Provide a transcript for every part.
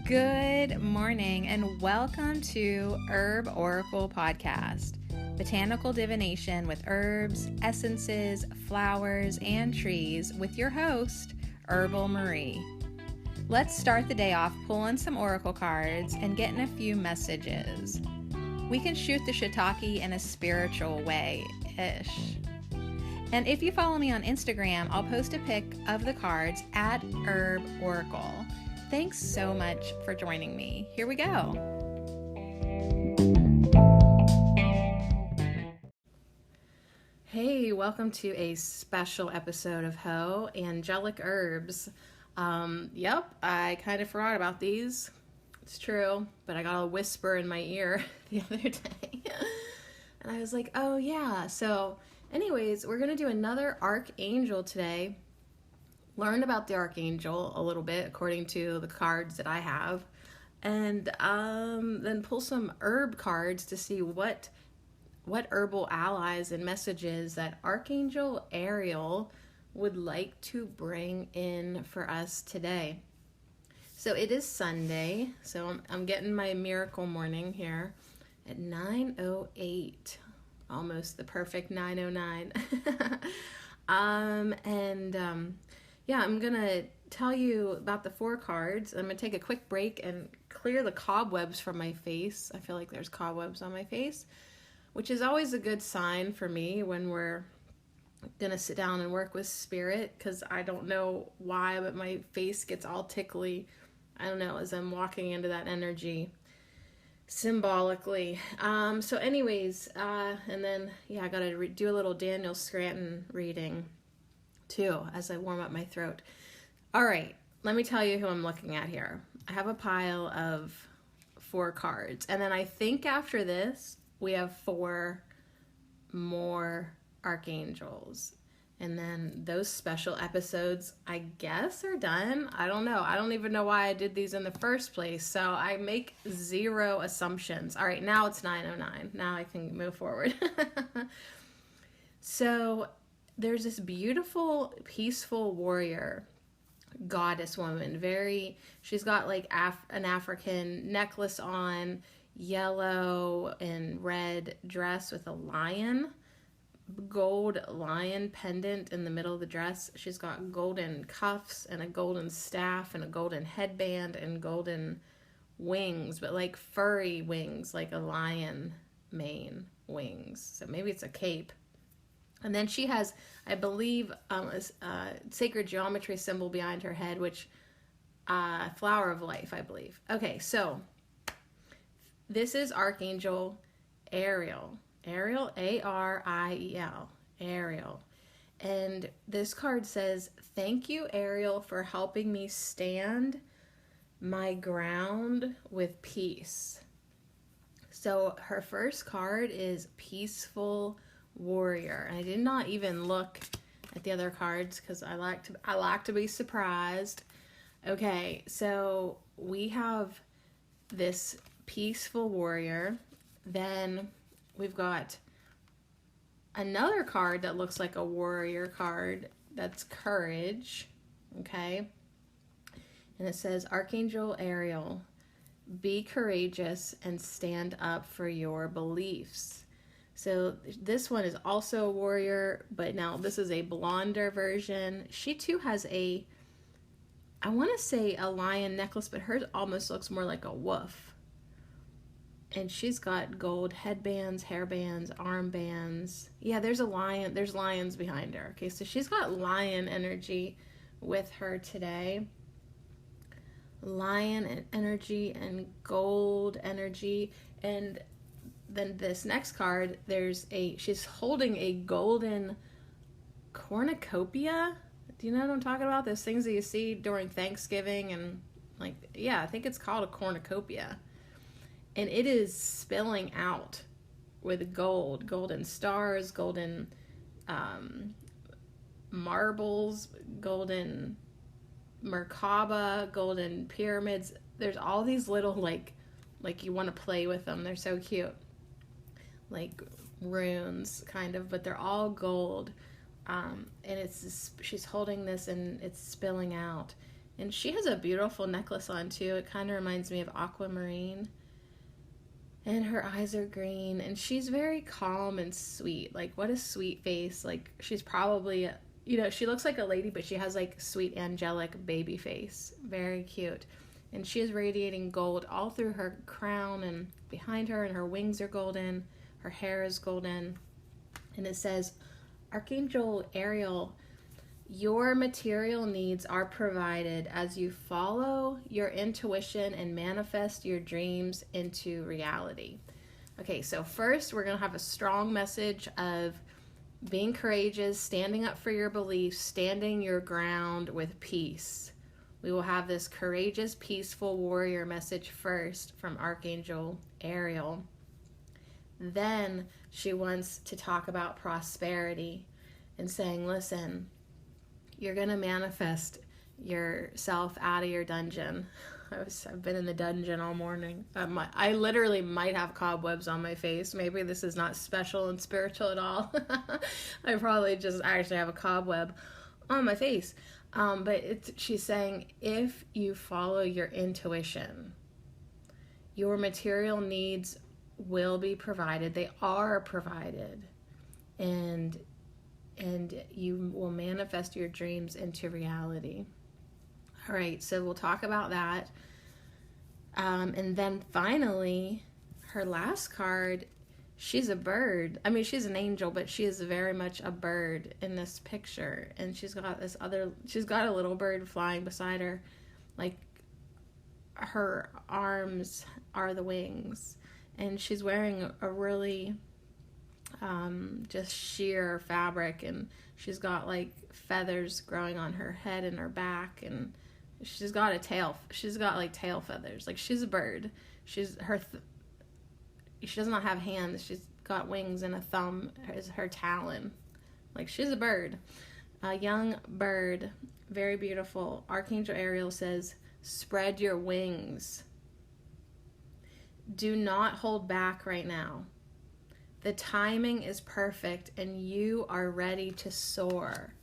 Good morning and welcome to Herb Oracle Podcast, botanical divination with herbs, essences, flowers, and trees with your host, Herbal Marie. Let's start the day off pulling some oracle cards and getting a few messages. We can shoot the shiitake in a spiritual way-ish. And if you follow me on Instagram, I'll post a pic of the cards at Herb Oracle. Thanks so much for joining me. Here we go. Hey, welcome to a special episode of Ho, Angelic Herbs. I kind of forgot about these. It's true, but I got a whisper in my ear the other day. And I was like, oh yeah. So anyways, we're going to do another Archangel today. Learn about the Archangel a little bit according to the cards that I have, and then pull some herb cards to see what herbal allies and messages that Archangel Ariel would like to bring in for us today. So it is Sunday, so I'm getting my miracle morning here at 9:08, almost the perfect 9:09. I'm going to tell you about the 4 cards. I'm going to take a quick break and clear the cobwebs from my face. I feel like there's cobwebs on my face, which is always a good sign for me when we're going to sit down and work with spirit, because I don't know why, but my face gets all tickly. I don't know, as I'm walking into that energy symbolically. I got to do a little Daniel Scranton reading too, as I warm up my throat. All right, let me tell you who I'm looking at here. I have a pile of 4 cards, and then I think after this, we have 4 more archangels. And then those special episodes, I guess, are done. I don't know. I don't even know why I did these in the first place. So I make 0 assumptions. All right, now it's 9:09. Now I can move forward. So there's this beautiful, peaceful warrior, goddess woman. She's got like an African necklace on, yellow and red dress with a lion, gold lion pendant in the middle of the dress. She's got golden cuffs and a golden staff and a golden headband and golden wings, but like furry wings, like a lion mane wings. So maybe it's a cape. And then she has, I believe, a sacred geometry symbol behind her head, which, flower of life, I believe. Okay, so this is Archangel Ariel. Ariel, A-R-I-E-L. Ariel. And this card says, "Thank you, Ariel, for helping me stand my ground with peace." So her first card is Peaceful Warrior. I did not even look at the other cards because I like to be surprised. Okay, so we have this Peaceful Warrior. Then we've got another card that looks like a warrior card. That's Courage. Okay, and it says, "Archangel Ariel, be courageous and stand up for your beliefs." So this one is also a warrior, but now this is a blonder version. She too has I want to say a lion necklace, but hers almost looks more like a wolf. And she's got gold headbands, hairbands, armbands. Yeah, there's a lion. There's lions behind her. Okay, so she's got lion energy with her today. Lion energy and gold energy. And then this next card, she's holding a golden cornucopia. Do you know what I'm talking about? Those things that you see during Thanksgiving and I think it's called a cornucopia. And it is spilling out with golden stars, golden marbles, golden Merkaba, golden pyramids. There's all these little like you want to play with them. They're so cute. Like runes kind of, but they're all gold. And she's holding this and it's spilling out. And she has a beautiful necklace on too. It kind of reminds me of aquamarine. And her eyes are green, and she's very calm and sweet. Like, what a sweet face. Like, she's probably, you know, she looks like a lady, but she has like sweet angelic baby face. Very cute. And she is radiating gold all through her crown and behind her, and her wings are golden. Her hair is golden. And it says, Archangel Ariel, your material needs are provided as you follow your intuition and manifest your dreams into reality. Okay, so first we're going to have a strong message of being courageous, standing up for your beliefs, standing your ground with peace. We will have this courageous, peaceful warrior message first from Archangel Ariel. Then she wants to talk about prosperity and saying, listen, you're going to manifest yourself out of your dungeon. I've been in the dungeon all morning. I literally might have cobwebs on my face. Maybe this is not special and spiritual at all. I probably just actually have a cobweb on my face. But she's saying, if you follow your intuition, your material needs will be provided. They are provided. And you will manifest your dreams into reality. All right, so we'll talk about that. And then finally, her last card, she's a bird. I mean, she's an angel, but she is very much a bird in this picture. And she's got a little bird flying beside her. Like, her arms are the wings. And she's wearing a really just sheer fabric, and she's got like feathers growing on her head and her back, and she's got like tail feathers. Like, she's a bird. She does not have hands. She's got wings, and a thumb is her talon. Like, she's a bird, a young bird, very beautiful. Archangel Ariel says, spread your wings. Do not hold back right now. The timing is perfect, and you are ready to soar.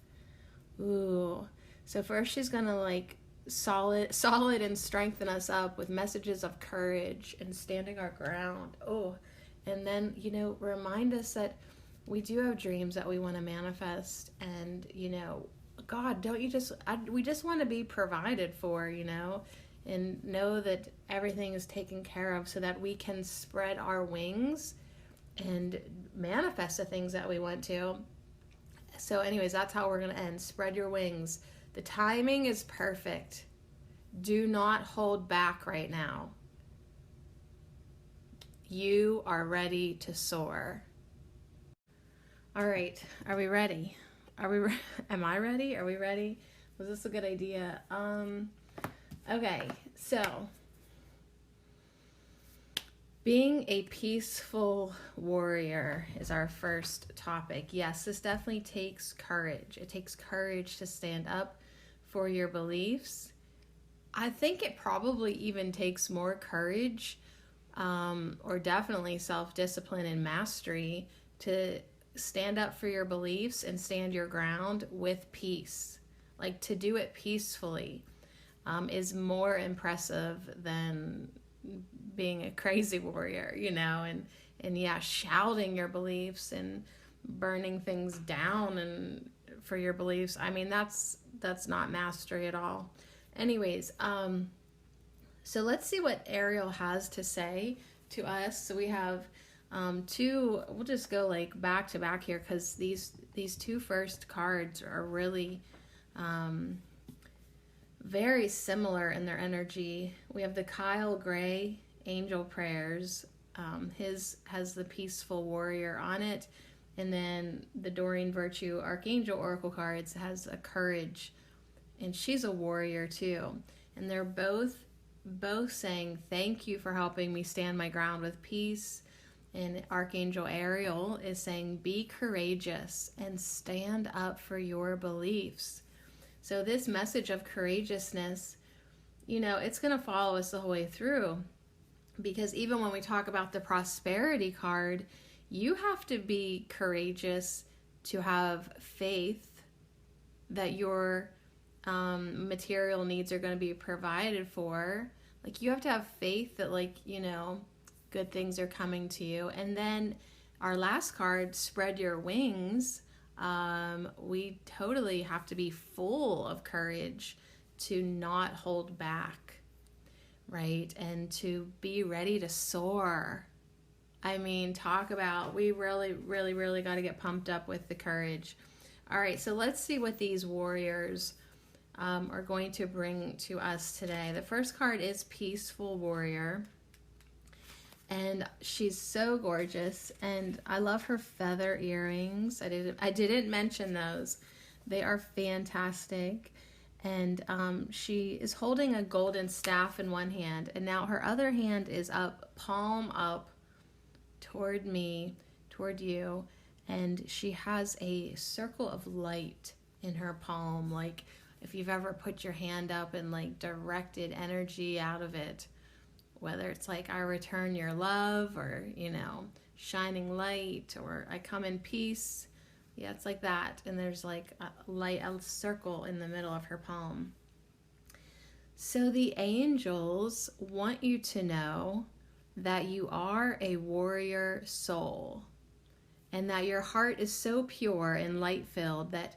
Ooh. So first she's going to like solid and strengthen us up with messages of courage and standing our ground. Oh, and then, you know, remind us that we do have dreams that we want to manifest. And, you know, God, we just want to be provided for, you know, and know that everything is taken care of so that we can spread our wings and manifest the things that we want to. So anyways, that's how we're going to end. Spread your wings. The timing is perfect. Do not hold back right now. You are ready to soar. All right. Are we ready? Am I ready? Are we ready? Was this a good idea? Okay. So, being a peaceful warrior is our first topic. Yes, this definitely takes courage. It takes courage to stand up for your beliefs. I think it probably even takes more courage, or definitely self-discipline and mastery to stand up for your beliefs and stand your ground with peace. Like, to do it peacefully is more impressive than being a crazy warrior, you know, and yeah, shouting your beliefs and burning things down and for your beliefs. I mean, that's not mastery at all. Anyways, so let's see what Ariel has to say to us. So we have two, we'll just go like back to back here, because these two first cards are really very similar in their energy. We have the Kyle Gray Angel Prayers. His has the Peaceful Warrior on it. And then the Doreen Virtue Archangel Oracle cards has a Courage. And she's a warrior too. And they're both saying, thank you for helping me stand my ground with peace. And Archangel Ariel is saying, be courageous and stand up for your beliefs. So this message of courageousness, you know, it's going to follow us the whole way through. Because even when we talk about the prosperity card, you have to be courageous to have faith that your material needs are going to be provided for. Like, you have to have faith that, like, good things are coming to you. And then our last card, spread your wings. We totally have to be full of courage to not hold back, right? And to be ready to soar. I mean, talk about, we really, really, really got to get pumped up with the courage. All right, so let's see what these warriors are going to bring to us today. The first card is Peaceful Warrior. And she's so gorgeous, and I love her feather earrings. I didn't mention those. They are fantastic. And she is holding a golden staff in one hand, and now her other hand is up, palm up toward me, toward you, and she has a circle of light in her palm, like if you've ever put your hand up and like directed energy out of it. Whether it's like, I return your love, or, shining light, or I come in peace. Yeah, it's like that. And there's like a circle in the middle of her palm. So the angels want you to know that you are a warrior soul, and that your heart is so pure and light-filled that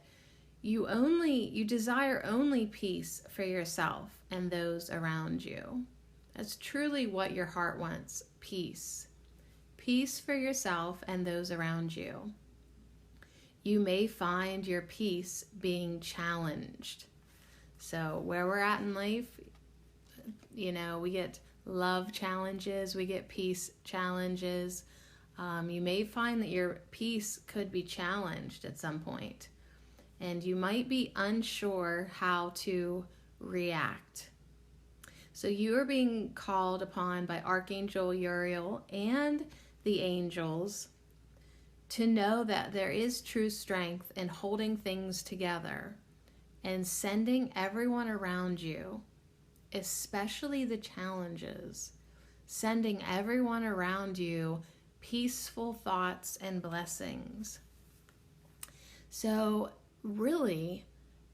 you desire only peace for yourself and those around you. That's truly what your heart wants, peace. Peace for yourself and those around you. You may find your peace being challenged. So where we're at in life, we get love challenges, we get peace challenges. You may find that your peace could be challenged at some point, and you might be unsure how to react. So you are being called upon by Archangel Ariel and the angels to know that there is true strength in holding things together and sending everyone around you, especially the challenges, sending everyone around you peaceful thoughts and blessings. So really,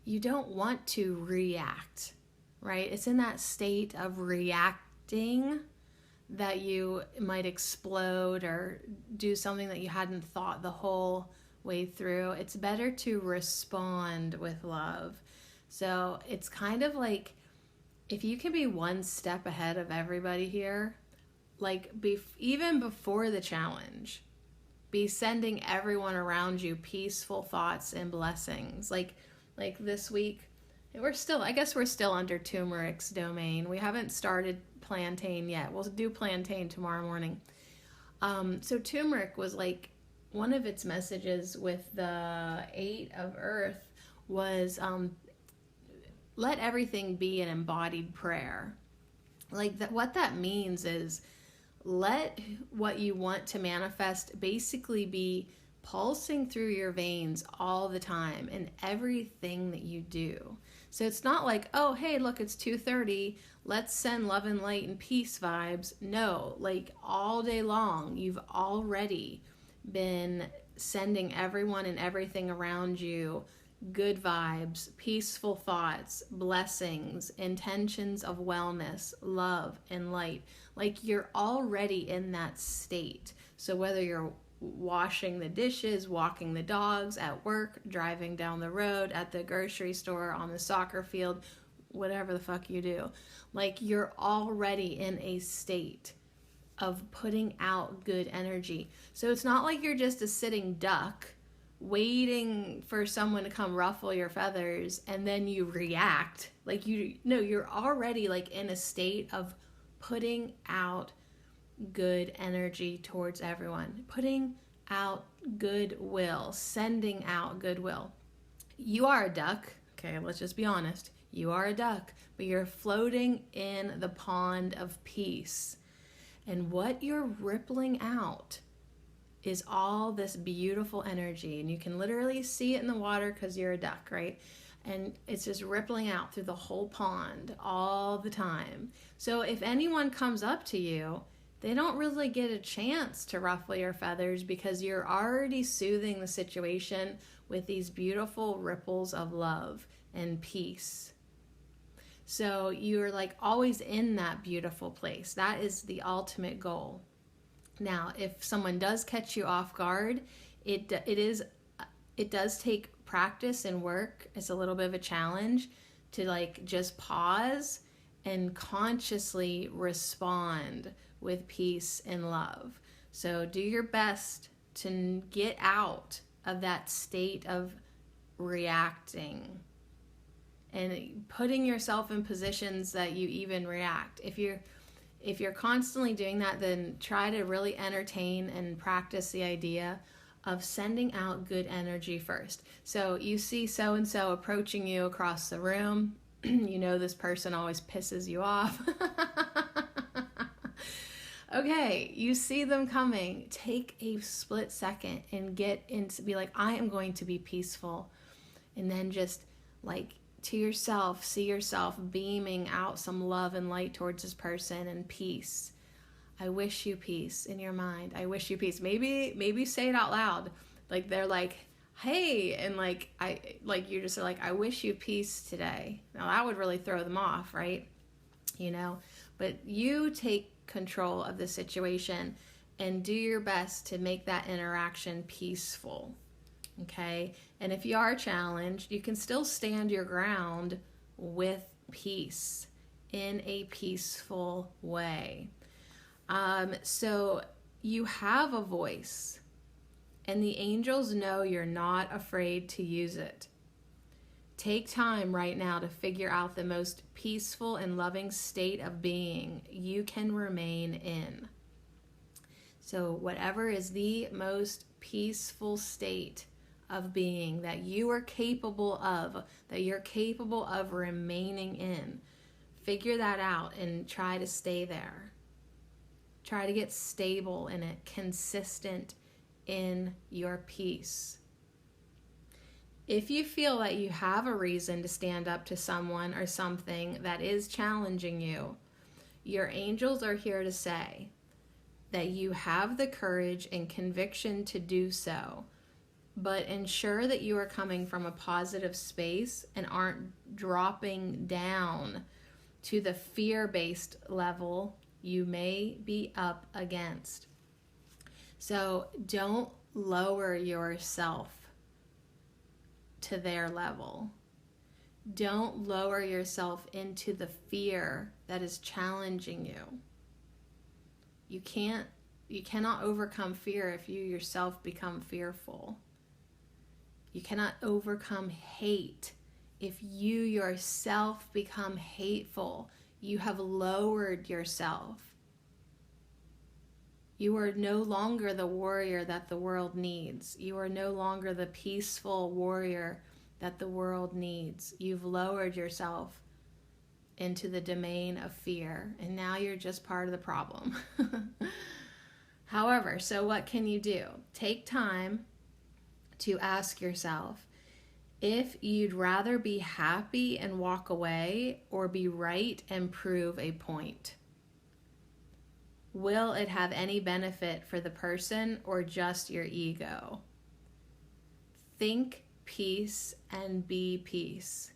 you don't want to react. Right? It's in that state of reacting that you might explode or do something that you hadn't thought the whole way through. It's better to respond with love. So it's kind of like, if you can be one step ahead of everybody here, like even before the challenge, be sending everyone around you peaceful thoughts and blessings. Like this week, we're still under turmeric's domain. We haven't started plantain yet. We'll do plantain tomorrow morning. So turmeric was like, one of its messages with the 8 of Earth was let everything be an embodied prayer. Like what that means is, let what you want to manifest basically be pulsing through your veins all the time in everything that you do. So it's not like, oh, hey, look, it's 2:30. Let's send love and light and peace vibes. No, like all day long, you've already been sending everyone and everything around you good vibes, peaceful thoughts, blessings, intentions of wellness, love, and light. Like you're already in that state. So whether you're washing the dishes, walking the dogs, at work, driving down the road, at the grocery store, on the soccer field, whatever the fuck you do, like you're already in a state of putting out good energy. So it's not like you're just a sitting duck waiting for someone to come ruffle your feathers and then you react. Like you're already like in a state of putting out good energy towards everyone, putting out goodwill, sending out goodwill. You are a duck. Okay, let's just be honest. You are a duck, but you're floating in the pond of peace. And what you're rippling out is all this beautiful energy. And you can literally see it in the water because you're a duck, right? And it's just rippling out through the whole pond all the time. So if anyone comes up to you, they don't really get a chance to ruffle your feathers because you're already soothing the situation with these beautiful ripples of love and peace. So you're like always in that beautiful place. That is the ultimate goal. Now, if someone does catch you off guard, it does take practice and work. It's a little bit of a challenge to like just pause and consciously respond with peace and love. So do your best to get out of that state of reacting and putting yourself in positions that you even react. If you're constantly doing that, then try to really entertain and practice the idea of sending out good energy first. So you see so-and-so approaching you across the room. You know this person always pisses you off. Okay, you see them coming. Take a split second and get into, be like, I am going to be peaceful. And then just like to yourself, see yourself beaming out some love and light towards this person and peace. I wish you peace in your mind. I wish you peace. Maybe say it out loud. Like they're like, hey, and you're just like, I wish you peace today. Now that would really throw them off, right? You know, but you take control of the situation and do your best to make that interaction peaceful. Okay? And if you are challenged, you can still stand your ground with peace in a peaceful way. So you have a voice, and the angels know you're not afraid to use it. Take time right now to figure out the most peaceful and loving state of being you can remain in. So whatever is the most peaceful state of being that you are capable of, that you're capable of remaining in, figure that out and try to stay there. Try to get stable in it, consistent in your peace. If you feel that you have a reason to stand up to someone or something that is challenging you, your angels are here to say that you have the courage and conviction to do so, but ensure that you are coming from a positive space and aren't dropping down to the fear-based level you may be up against. So don't lower yourself to their level. Don't lower yourself into the fear that is challenging you. You cannot overcome fear if you yourself become fearful. You cannot overcome hate if you yourself become hateful. You have lowered yourself. You are no longer the warrior that the world needs. You are no longer the peaceful warrior that the world needs. You've lowered yourself into the domain of fear, and now you're just part of the problem. However, so what can you do? Take time to ask yourself if you'd rather be happy and walk away or be right and prove a point. Will it have any benefit for the person or just your ego? Think peace and be peace.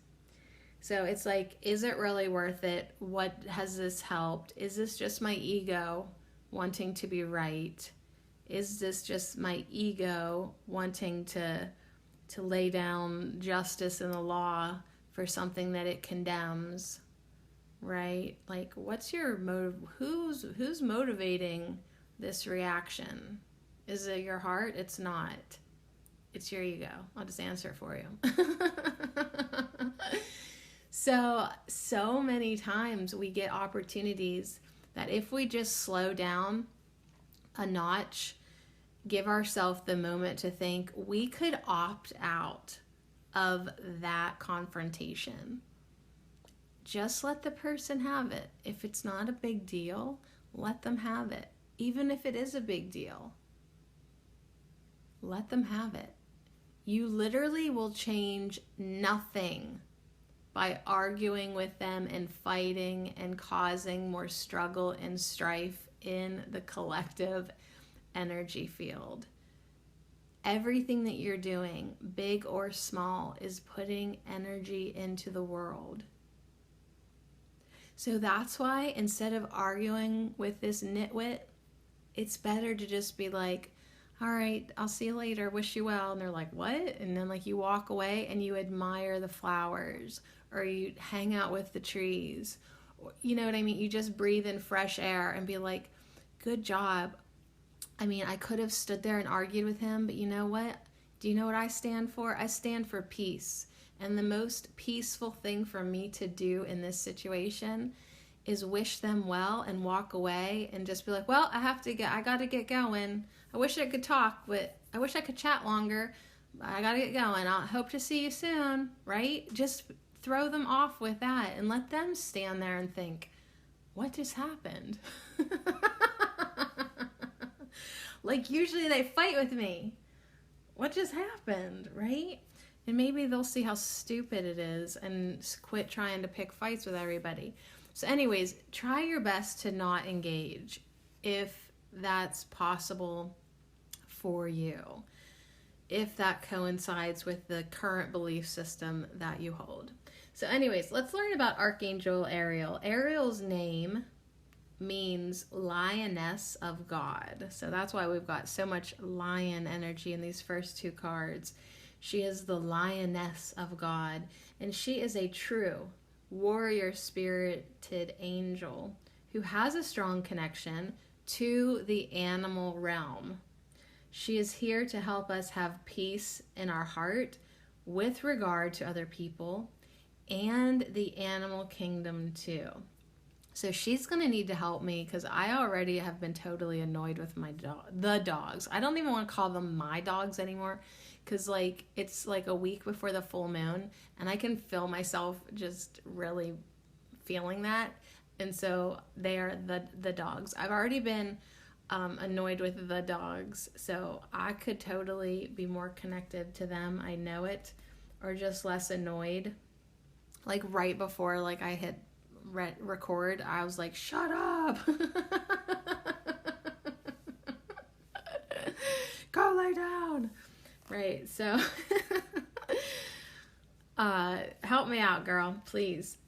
So it's like, is it really worth it? What has this helped? Is this just my ego wanting to be right? Is this just my ego wanting to lay down justice in the law for something that it condemns? Right? Like, what's your motive? Who's motivating this reaction? Is it your heart? It's not. It's your ego. I'll just answer it for you. So many times we get opportunities that if we just slow down a notch, give ourselves the moment to think, we could opt out of that confrontation. Just let the person have it. If it's not a big deal, let them have it. Even if it is a big deal, let them have it. You literally will change nothing by arguing with them and fighting and causing more struggle and strife in the collective energy field. Everything that you're doing, big or small, is putting energy into the world. So that's why instead of arguing with this nitwit, it's better to just be like, all right, I'll see you later, wish you well. And they're like, what? And then like you walk away and you admire the flowers, or you hang out with the trees. You know what I mean? You just breathe in fresh air and be like, good job. I mean, I could have stood there and argued with him, but you know what? Do you know what I stand for? I stand for peace. And the most peaceful thing for me to do in this situation is wish them well and walk away and just be like, well, I got to get going. I wish I could talk, but I wish I could chat longer. I got to get going. I hope to see you soon, right? Just throw them off with that and let them stand there and think, what just happened? Like usually they fight with me. What just happened, right? And maybe they'll see how stupid it is and quit trying to pick fights with everybody. So anyways, try your best to not engage if that's possible for you, if that coincides with the current belief system that you hold. So anyways, let's learn about Archangel Ariel. Ariel's name means lioness of God. So that's why we've got so much lion energy in these first two cards. She is the lioness of God, and she is a true warrior spirited angel who has a strong connection to the animal realm. She is here to help us have peace in our heart with regard to other people and the animal kingdom too. So she's going to need to help me because I already have been totally annoyed with the dogs. I don't even want to call them my dogs anymore because like it's like a week before the full moon and I can feel myself just really feeling that. And so they are the dogs. I've already been annoyed with the dogs, so I could totally be more connected to them. I know it, or just less annoyed. Like right before like I hit record, I was like, shut up. Go lay down. Right, so help me out, girl, please.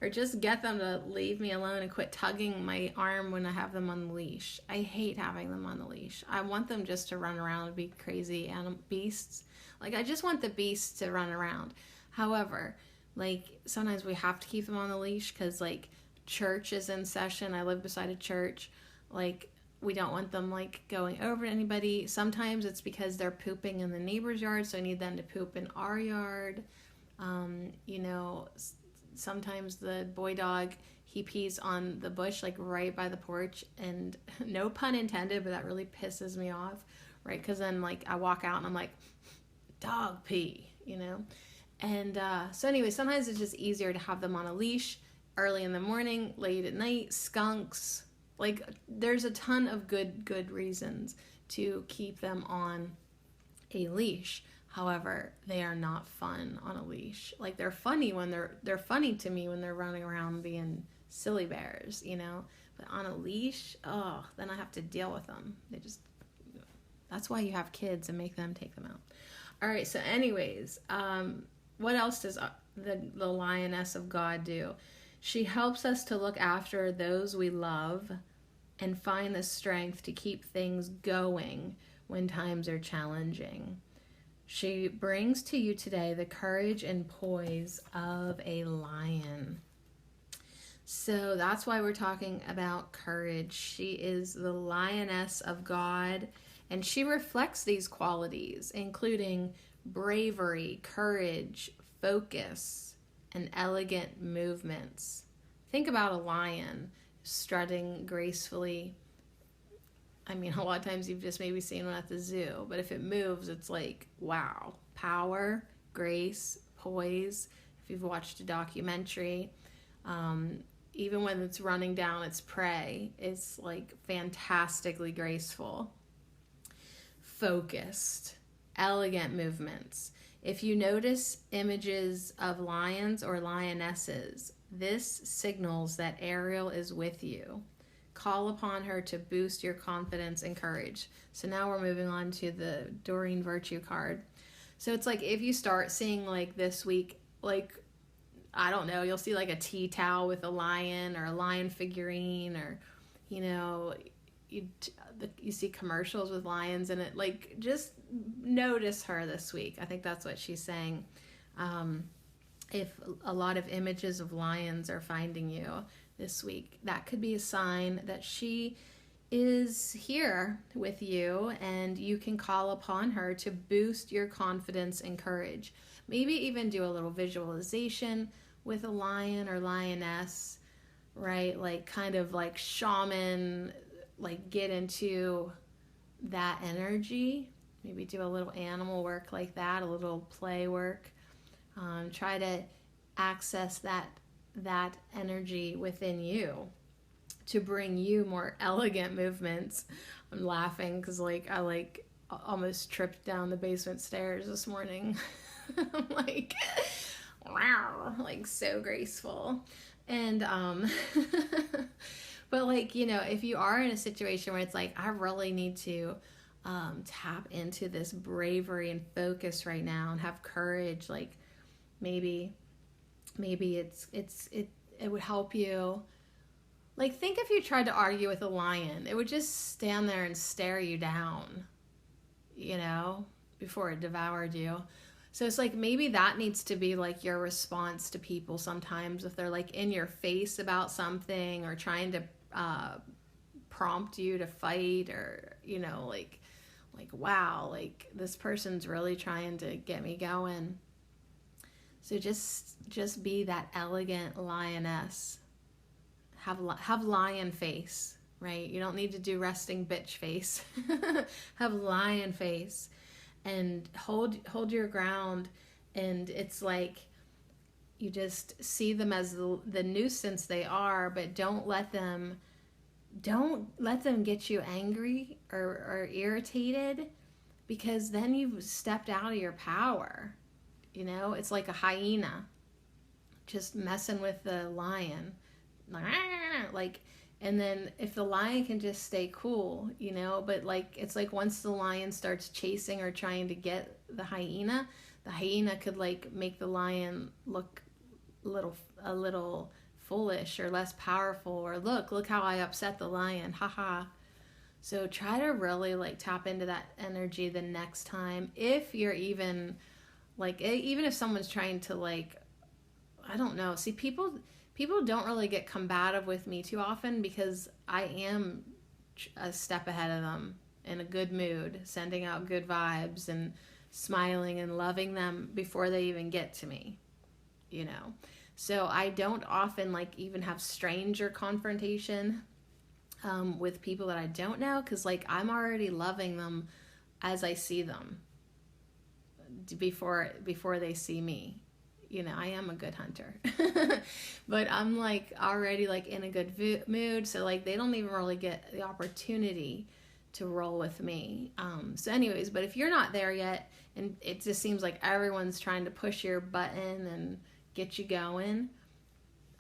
Or just get them to leave me alone and quit tugging my arm when I have them on the leash. I hate having them on the leash. I want them just to run around and be crazy beasts. Like, I just want the beasts to run around. However, like, sometimes we have to keep them on the leash because, like, church is in session. I live beside a church. Like, we don't want them, like, going over to anybody. Sometimes it's because they're pooping in the neighbor's yard, so I need them to poop in our yard. You know, sometimes the boy dog, he pees on the bush, like, right by the porch. And no pun intended, but that really pisses me off, right? Because then, like, I walk out and I'm like, dog pee, you know? And so anyway, sometimes it's just easier to have them on a leash early in the morning, late at night, skunks. Like, there's a ton of good reasons to keep them on a leash. However, they are not fun on a leash. Like, they're funny when they're funny to me when they're running around being silly bears, you know? But on a leash, then I have to deal with them. That's why you have kids and make them take them out. All right, so anyways, what else does the lioness of God do? She helps us to look after those we love and find the strength to keep things going when times are challenging. She brings to you today the courage and poise of a lion. So that's why we're talking about courage. She is the lioness of God, and she reflects these qualities, including bravery, courage, focus, and elegant movements. Think about a lion strutting gracefully. I mean, a lot of times you've just maybe seen one at the zoo, but if it moves, it's like, wow. Power, grace, poise. If you've watched a documentary, even when it's running down its prey, it's like fantastically graceful. Focused, elegant movements. If you notice images of lions or lionesses, this signals that Ariel is with you. call upon her to boost your confidence and courage. So now we're moving on to the Doreen Virtue card. So it's like if you start seeing like this week, like, I don't know, you'll see like a tea towel with a lion or a lion figurine, or, you know, you see commercials with lions in it. Like, just notice her this week. I think that's what she's saying. If a lot of images of lions are finding you this week, that could be a sign that she is here with you, and you can call upon her to boost your confidence and courage. Maybe even do a little visualization with a lion or lioness, right? Like kind of like shaman, like get into that energy. Maybe do a little animal work like that, a little play work. Try to access that energy within you to bring you more elegant movements. I'm laughing because I almost tripped down the basement stairs this morning. I'm like, wow, like so graceful. And but like, you know, if you are in a situation where it's like, I really need to tap into this bravery and focus right now and have courage, like maybe it would help you. Like, think if you tried to argue with a lion, it would just stand there and stare you down, you know, before it devoured you. So it's like, maybe that needs to be like your response to people sometimes if they're like in your face about something or trying to prompt you to fight, or, you know, like, wow, like this person's really trying to get me going. So just be that elegant lioness. Have lion face, right? You don't need to do resting bitch face. Have lion face and hold your ground. And it's like you just see them as the nuisance they are, but don't let them get you angry or irritated, because then you've stepped out of your power. You know, it's like a hyena just messing with the lion. Like, and then if the lion can just stay cool, you know, but like, it's like once the lion starts chasing or trying to get the hyena could like make the lion look a little foolish or less powerful, or look how I upset the lion, haha. So try to really like tap into that energy the next time. If you're even if someone's trying to like, I don't know, see, people don't really get combative with me too often because I am a step ahead of them in a good mood, sending out good vibes and smiling and loving them before they even get to me, you know. So I don't often like even have stranger confrontation with people that I don't know, because like I'm already loving them as I see them before they see me. You know, I am a good hunter, but I'm like already like in a good mood. So like, they don't even really get the opportunity to roll with me. So anyways, but if you're not there yet and it just seems like everyone's trying to push your button and get you going,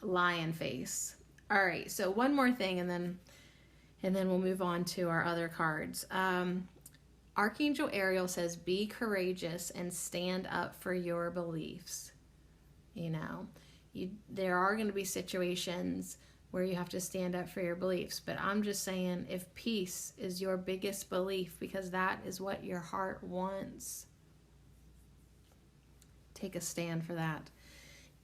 lion face. All right. So one more thing, and then we'll move on to our other cards. Archangel Ariel says, be courageous and stand up for your beliefs. You know, there are going to be situations where you have to stand up for your beliefs, but I'm just saying, if peace is your biggest belief, because that is what your heart wants, take a stand for that.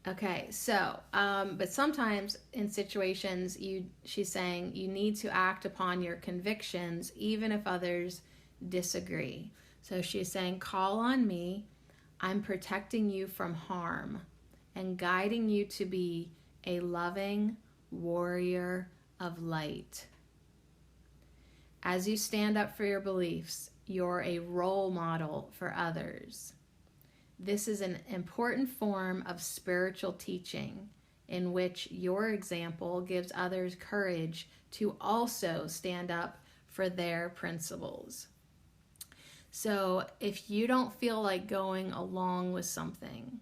Okay, so, but sometimes in situations, she's saying you need to act upon your convictions, even if others disagree. So she's saying, call on me. I'm protecting you from harm and guiding you to be a loving warrior of light. As you stand up for your beliefs, you're a role model for others. This is an important form of spiritual teaching in which your example gives others courage to also stand up for their principles. So if you don't feel like going along with something,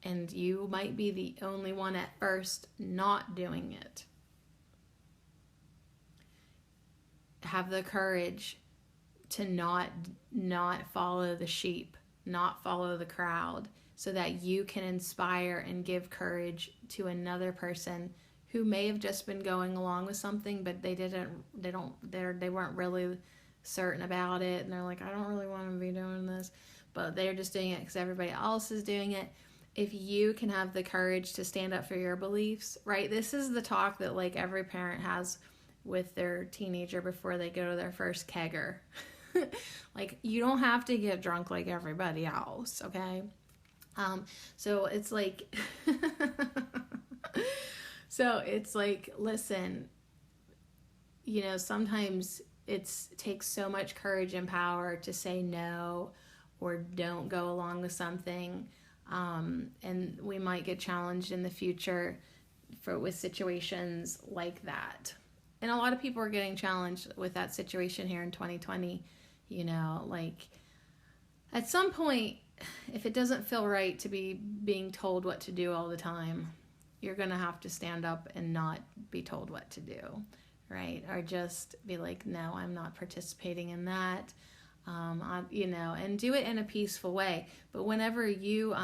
and you might be the only one at first not doing it, have the courage to not follow the sheep, not follow the crowd, so that you can inspire and give courage to another person who may have just been going along with something, but they weren't really certain about it, and they're like, I don't really want to be doing this, but they're just doing it because everybody else is doing it. If you can have the courage to stand up for your beliefs, right? This is the talk that like every parent has with their teenager before they go to their first kegger. Like, you don't have to get drunk like everybody else, okay? So it's like, listen, sometimes it takes so much courage and power to say no or don't go along with something. And we might get challenged in the future with situations like that. And a lot of people are getting challenged with that situation here in 2020. Like, at some point, if it doesn't feel right to be being told what to do all the time, you're going to have to stand up and not be told what to do, right? Or just be like, no, I'm not participating in that. And do it in a peaceful way. But whenever you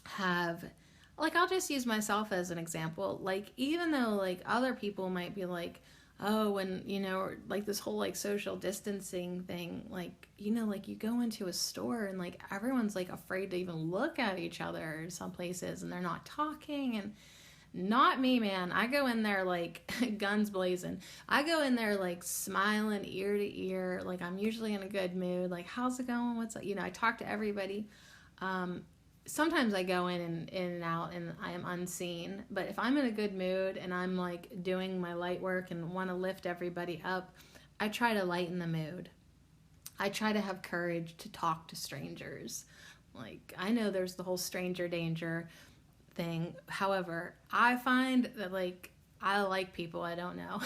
have, like, I'll just use myself as an example. Like, even though like other people might be like, oh, when, like this whole like social distancing thing, like, like you go into a store and like everyone's like afraid to even look at each other in some places, and they're not talking. And not me, man. I go in there like guns blazing. I go in there like smiling ear to ear. Like, I'm usually in a good mood. Like, how's it going? What's up? I talk to everybody. Sometimes I go in and out and I am unseen. But if I'm in a good mood and I'm like doing my light work and want to lift everybody up, I try to lighten the mood. I try to have courage to talk to strangers. Like, I know there's the whole stranger danger thing. However, I find that like I like people I don't know.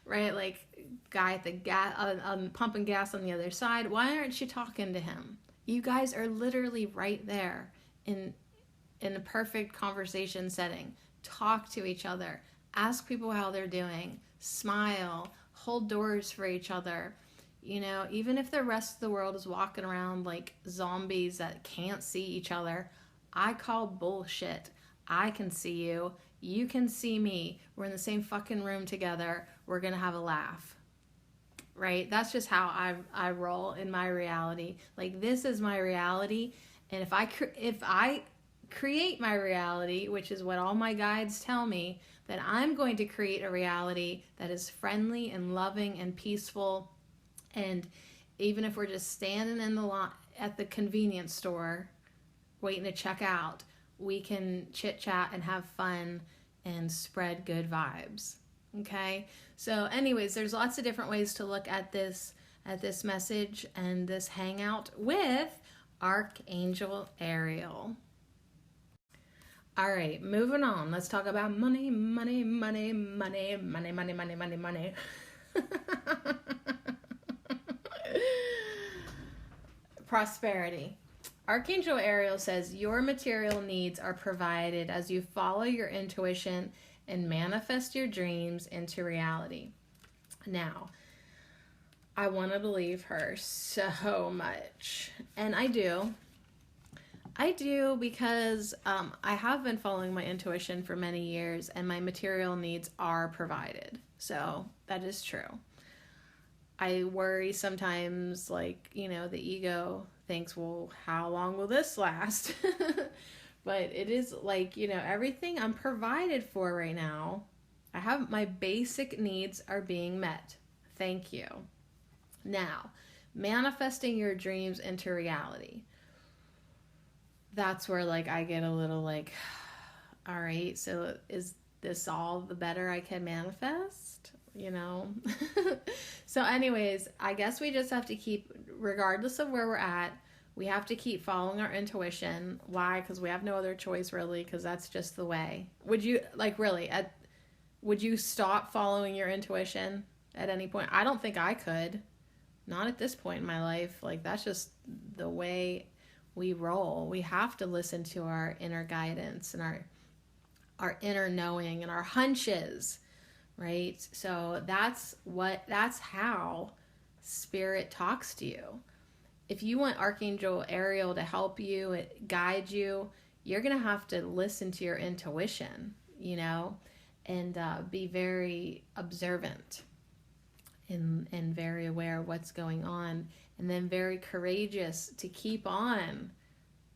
Right? Like, guy at the gas, pumping gas on the other side. Why aren't you talking to him? You guys are literally right there in a perfect conversation setting. Talk to each other. Ask people how they're doing. Smile. Hold doors for each other. Even if the rest of the world is walking around like zombies that can't see each other, I call bullshit. I can see you. You can see me. We're in the same fucking room together. We're going to have a laugh. Right? That's just how I roll in my reality. Like, this is my reality. And if I create my reality, which is what all my guides tell me, then I'm going to create a reality that is friendly and loving and peaceful. And even if we're just standing in the line at the convenience store waiting to check out, we can chit chat and have fun and spread good vibes. Okay? So anyways, there's lots of different ways to look at this message and this hangout with Archangel Ariel. All right, moving on. Let's talk about money. Prosperity. Archangel Ariel says your material needs are provided as you follow your intuition and manifest your dreams into reality. Now, I want to believe her so much. And I do. I do because I have been following my intuition for many years and my material needs are provided. So that is true. I worry sometimes, like, the ego thinks, well, how long will this last? But it is like, everything I'm provided for right now. I have my basic needs are being met. Thank you. Now, manifesting your dreams into reality. That's where like I get a little like, all right, so is this all the better I can manifest? So anyways, I guess we just have to keep, regardless of where we're at, we have to keep following our intuition. Why? Because we have no other choice, really, because that's just the way. Would you, like, really, would you stop following your intuition at any point? I don't think I could. Not at this point in my life. Like, that's just the way we roll. We have to listen to our inner guidance and our inner knowing and our hunches, right? So that's how spirit talks to you. If you want Archangel Ariel to help you, guide you, you're going to have to listen to your intuition, and be very observant and very aware of what's going on, and then very courageous to keep on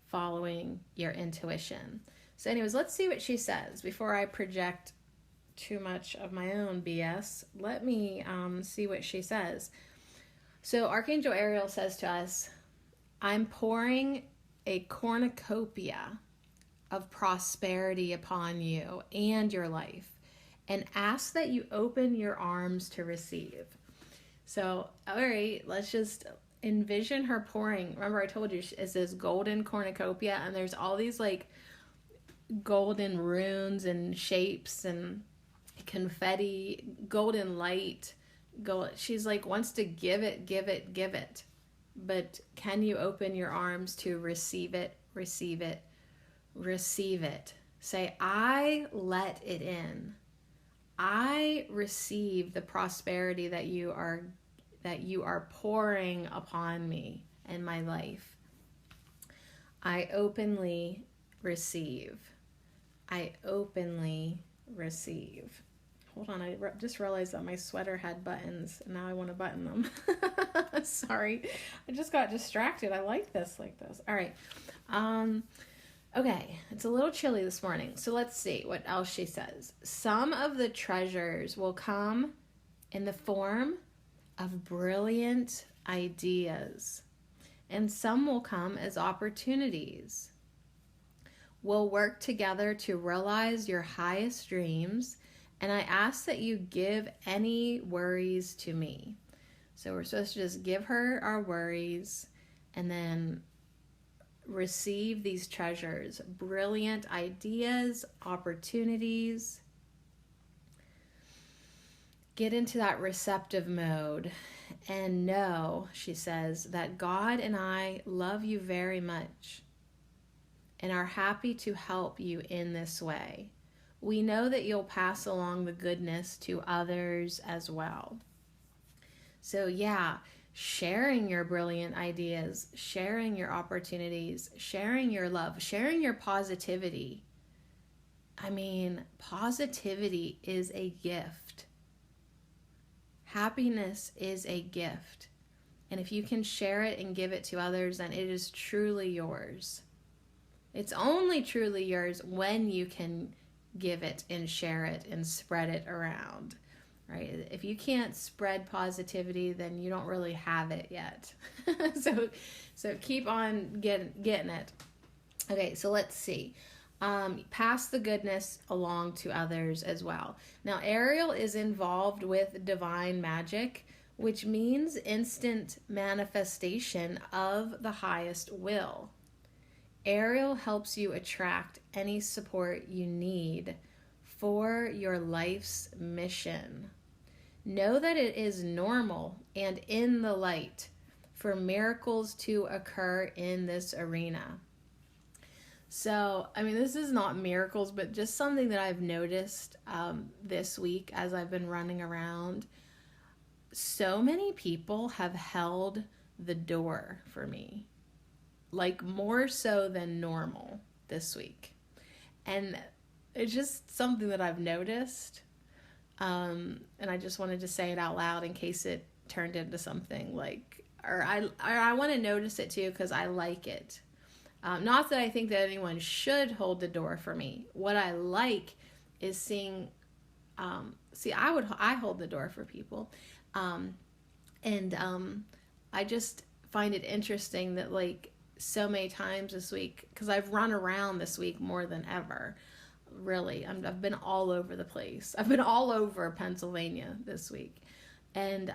following your intuition. So anyways, let's see what she says before I project too much of my own BS. Let me see what she says. So Archangel Ariel says to us, I'm pouring a cornucopia of prosperity upon you and your life, and ask that you open your arms to receive. So, all right, let's just envision her pouring. Remember I told you it's this golden cornucopia, and there's all these like golden runes and shapes and confetti, golden light. She's like wants to give it. But can you open your arms to receive it, receive it, receive it? Say, I let it in. I receive the prosperity that you are pouring upon me and my life. I openly receive. I openly receive. Hold on, I just realized that my sweater had buttons, and now I want to button them. Sorry, I just got distracted. I like this. All right. Okay, it's a little chilly this morning, so let's see what else she says. Some of the treasures will come in the form of brilliant ideas, and some will come as opportunities. We'll work together to realize your highest dreams, and I ask that you give any worries to me. So we're supposed to just give her our worries and then receive these treasures, brilliant ideas, opportunities. Get into that receptive mode and know, she says, that God and I love you very much and are happy to help you in this way. We know that you'll pass along the goodness to others as well. So yeah, sharing your brilliant ideas, sharing your opportunities, sharing your love, sharing your positivity. I mean, positivity is a gift. Happiness is a gift. And if you can share it and give it to others, then it is truly yours. It's only truly yours when you can give it and share it and spread it around, right? If you can't spread positivity, then you don't really have it yet. So keep on getting it. Okay, so let's see. Pass the goodness along to others as well. Now, Ariel is involved with divine magic, which means instant manifestation of the highest will. Ariel helps you attract any support you need for your life's mission. Know that it is normal and in the light for miracles to occur in this arena. So, I mean, this is not miracles, but just something that I've noticed this week as I've been running around. So many people have held the door for me, like more so than normal this week. And it's just something that I've noticed. And I just wanted to say it out loud in case it turned into something like, or I want to notice it too because I like it. Not that I think that anyone should hold the door for me. What I like is seeing, I hold the door for people. And I just find it interesting that like so many times this week, because I've run around this week more than ever, really. I've been all over the place. I've been all over Pennsylvania this week. And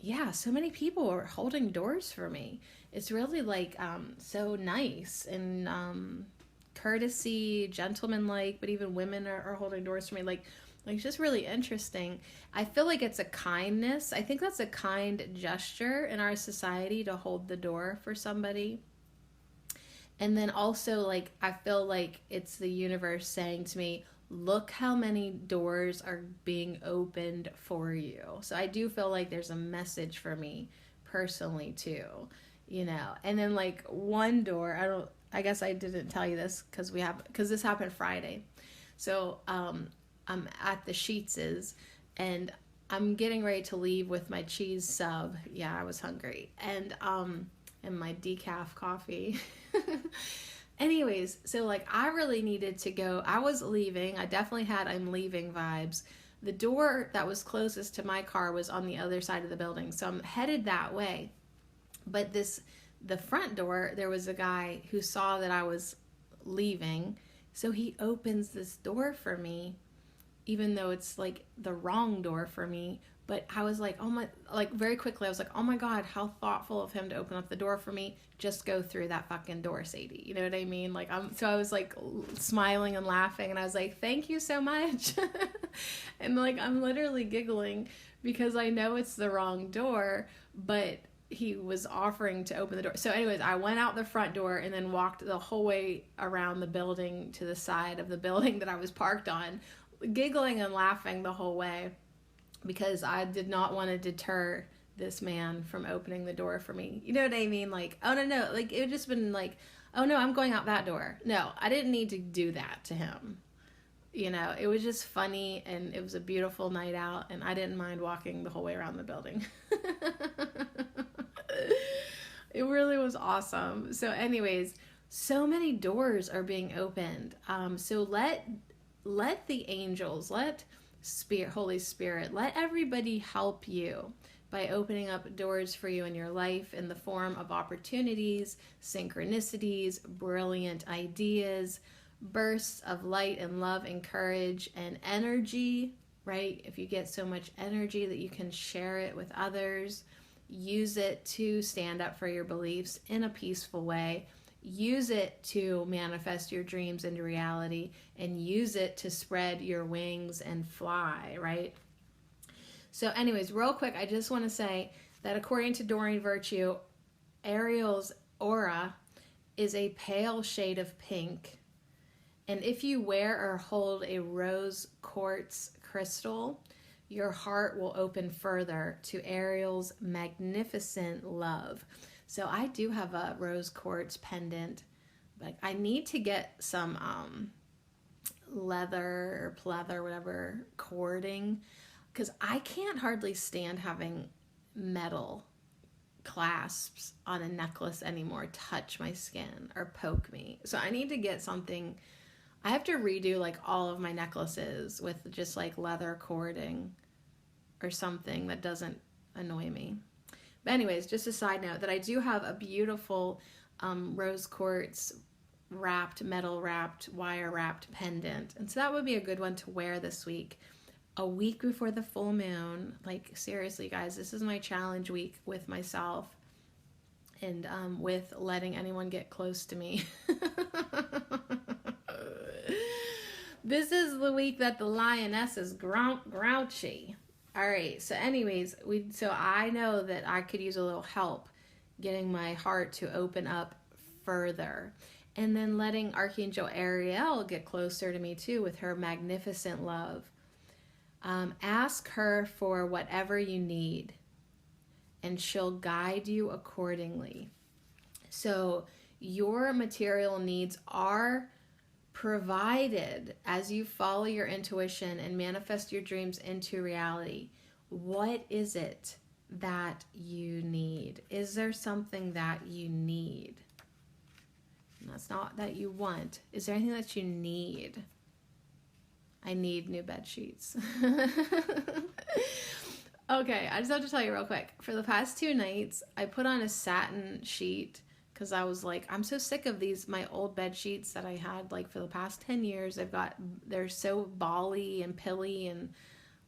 yeah, so many people are holding doors for me. It's really like so nice and courtesy, gentlemanlike, but even women are holding doors for me. Like it's just really interesting. I feel like it's a kindness. I think that's a kind gesture in our society to hold the door for somebody. And then also, like, I feel like it's the universe saying to me, look how many doors are being opened for you. So I do feel like there's a message for me personally too, you know. And then like one door, I guess I didn't tell you this because this happened Friday. So I'm at the Sheets's and I'm getting ready to leave with my cheese sub. Yeah, I was hungry. And my decaf coffee. Anyways, so like I really needed to go. I was leaving. I definitely had I'm leaving vibes. The door that was closest to my car was on the other side of the building. So I'm headed that way. But the front door, there was a guy who saw that I was leaving. So he opens this door for me, even though it's like the wrong door for me. But I was like, very quickly, I was like, oh my God, how thoughtful of him to open up the door for me. Just go through that fucking door, Sadie. You know what I mean? Like, so I was like smiling and laughing and I was like, thank you so much. And like, I'm literally giggling because I know it's the wrong door, but he was offering to open the door. So anyways, I went out the front door and then walked the whole way around the building to the side of the building that I was parked on, giggling and laughing the whole way, because I did not want to deter this man from opening the door for me. You know what I mean? Like, oh no, like it would just been like, oh no, I'm going out that door. No, I didn't need to do that to him. You know, it was just funny and it was a beautiful night out and I didn't mind walking the whole way around the building. It really was awesome. So anyways, so many doors are being opened. So let the angels, let Holy Spirit, let everybody help you by opening up doors for you in your life in the form of opportunities, synchronicities, brilliant ideas, bursts of light and love and courage and energy, right? If you get so much energy that you can share it with others, use it to stand up for your beliefs in a peaceful way. Use it to manifest your dreams into reality and use it to spread your wings and fly, right? So anyways, real quick, I just want to say that according to Doreen Virtue, Ariel's aura is a pale shade of pink. And if you wear or hold a rose quartz crystal, your heart will open further to Ariel's magnificent love. So I do have a rose quartz pendant, but I need to get some leather or pleather, whatever, cording, because I can't hardly stand having metal clasps on a necklace anymore touch my skin or poke me. So I need to get something. I have to redo like all of my necklaces with just like leather cording or something that doesn't annoy me. But anyways, just a side note that I do have a beautiful rose quartz wrapped, metal wrapped, wire wrapped pendant. And so that would be a good one to wear this week. A week before the full moon. Like seriously guys, this is my challenge week with myself and with letting anyone get close to me. This is the week that the lioness is grouchy. All right, so anyways, so I know that I could use a little help getting my heart to open up further. And then letting Archangel Ariel get closer to me too with her magnificent love. Ask her for whatever you need and she'll guide you accordingly. So your material needs are provided as you follow your intuition and manifest your dreams into reality. What is it that you need? Is there something that you need? And that's not that you want. Is there anything that you need? I need new bed sheets. Okay, I just have to tell you real quick. For the past 2 nights, I put on a satin sheet because I was like, I'm so sick of my old bed sheets that I had like for the past 10 years. They're so bally and pilly and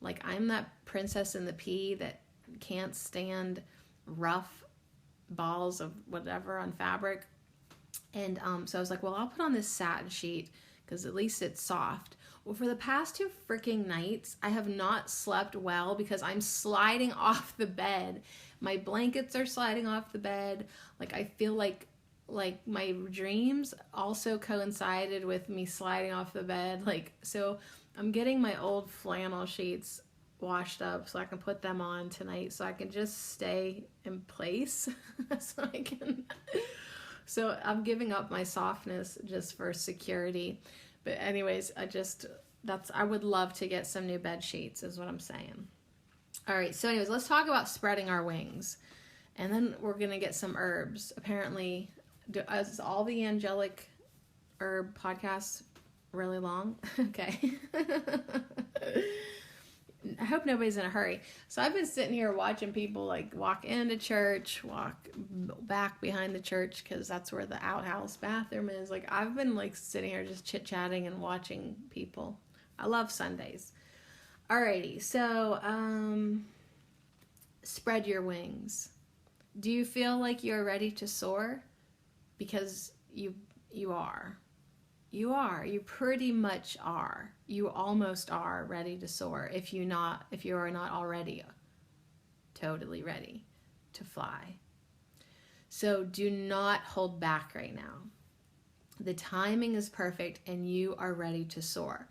like I'm that princess in the pea that can't stand rough balls of whatever on fabric. And so I was like, well, I'll put on this satin sheet because at least it's soft. Well, for the past 2 freaking nights, I have not slept well because I'm sliding off the bed. My blankets are sliding off the bed. Like I feel like like my dreams also coincided with me sliding off the bed. Like, so I'm getting my old flannel sheets washed up so I can put them on tonight so I can just stay in place. So I'm giving up my softness just for security. But anyways, I would love to get some new bed sheets is what I'm saying. All right, so anyways, let's talk about spreading our wings. And then we're going to get some herbs. Apparently, is all the angelic herb podcasts really long? Okay. I hope nobody's in a hurry. So I've been sitting here watching people like walk into church, walk back behind the church because that's where the outhouse bathroom is. Like I've been like sitting here just chit-chatting and watching people. I love Sundays. Alrighty, so spread your wings. Do you feel like you're ready to soar? Because you are. You are. You pretty much are. You almost are ready to soar if you are not already totally ready to fly. So do not hold back right now. The timing is perfect and you are ready to soar.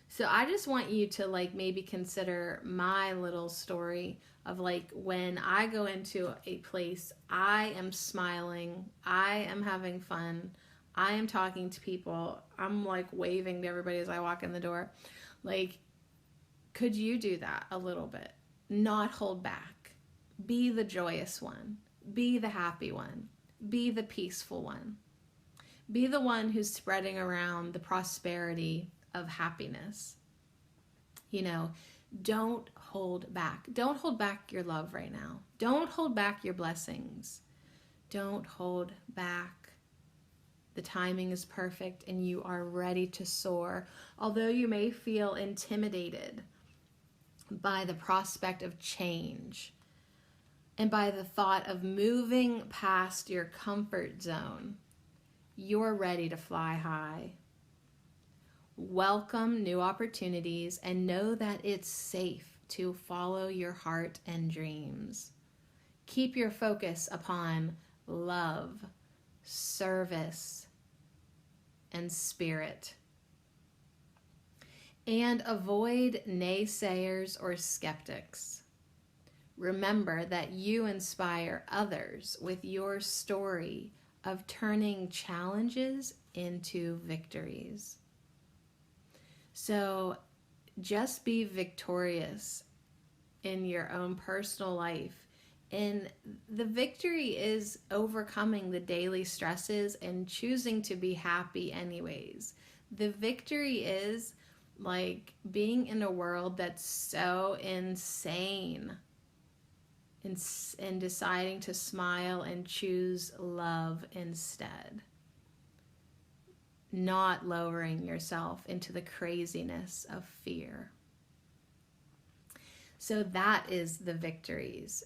So I just want you to like maybe consider my little story of like when I go into a place, I am smiling, I am having fun, I am talking to people, I'm like waving to everybody as I walk in the door. Like, could you do that a little bit? Not hold back. Be the joyous one. Be the happy one. Be the peaceful one. Be the one who's spreading around the prosperity of happiness. You know, don't hold back. Don't hold back your love right now. Don't hold back your blessings. Don't hold back. The timing is perfect and you are ready to soar. Although you may feel intimidated by the prospect of change and by the thought of moving past your comfort zone, you're ready to fly high. Welcome new opportunities and know that it's safe to follow your heart and dreams. Keep your focus upon love, service, and spirit. And avoid naysayers or skeptics. Remember that you inspire others with your story of turning challenges into victories. So just be victorious in your own personal life. And the victory is overcoming the daily stresses and choosing to be happy anyways. The victory is like being in a world that's so insane and deciding to smile and choose love instead. Not lowering yourself into the craziness of fear. So that is the victories.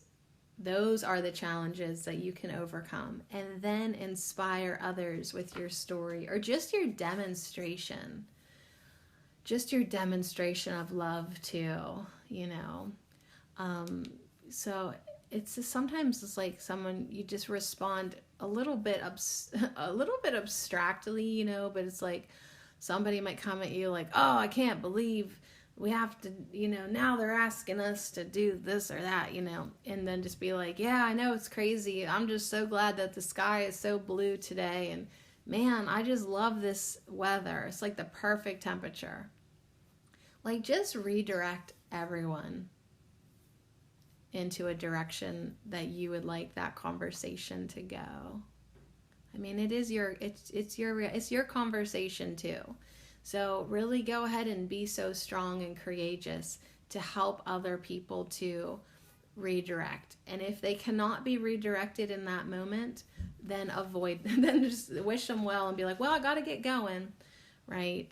Those are the challenges that you can overcome, and then inspire others with your story or just your demonstration. Just your demonstration of love too, you know. So it's just, sometimes it's like someone, you just respond a little bit abstractly, you know, but it's like somebody might come at you like, oh, I can't believe we have to, you know, now they're asking us to do this or that, you know, and then just be like, yeah, I know it's crazy. I'm just so glad that the sky is so blue today. And man, I just love this weather. It's like the perfect temperature. Like just redirect everyone into a direction that you would like that conversation to go. I mean, it's your conversation too. So really go ahead and be so strong and courageous to help other people to redirect. And if they cannot be redirected in that moment, then then just wish them well and be like, well, I got to get going, right?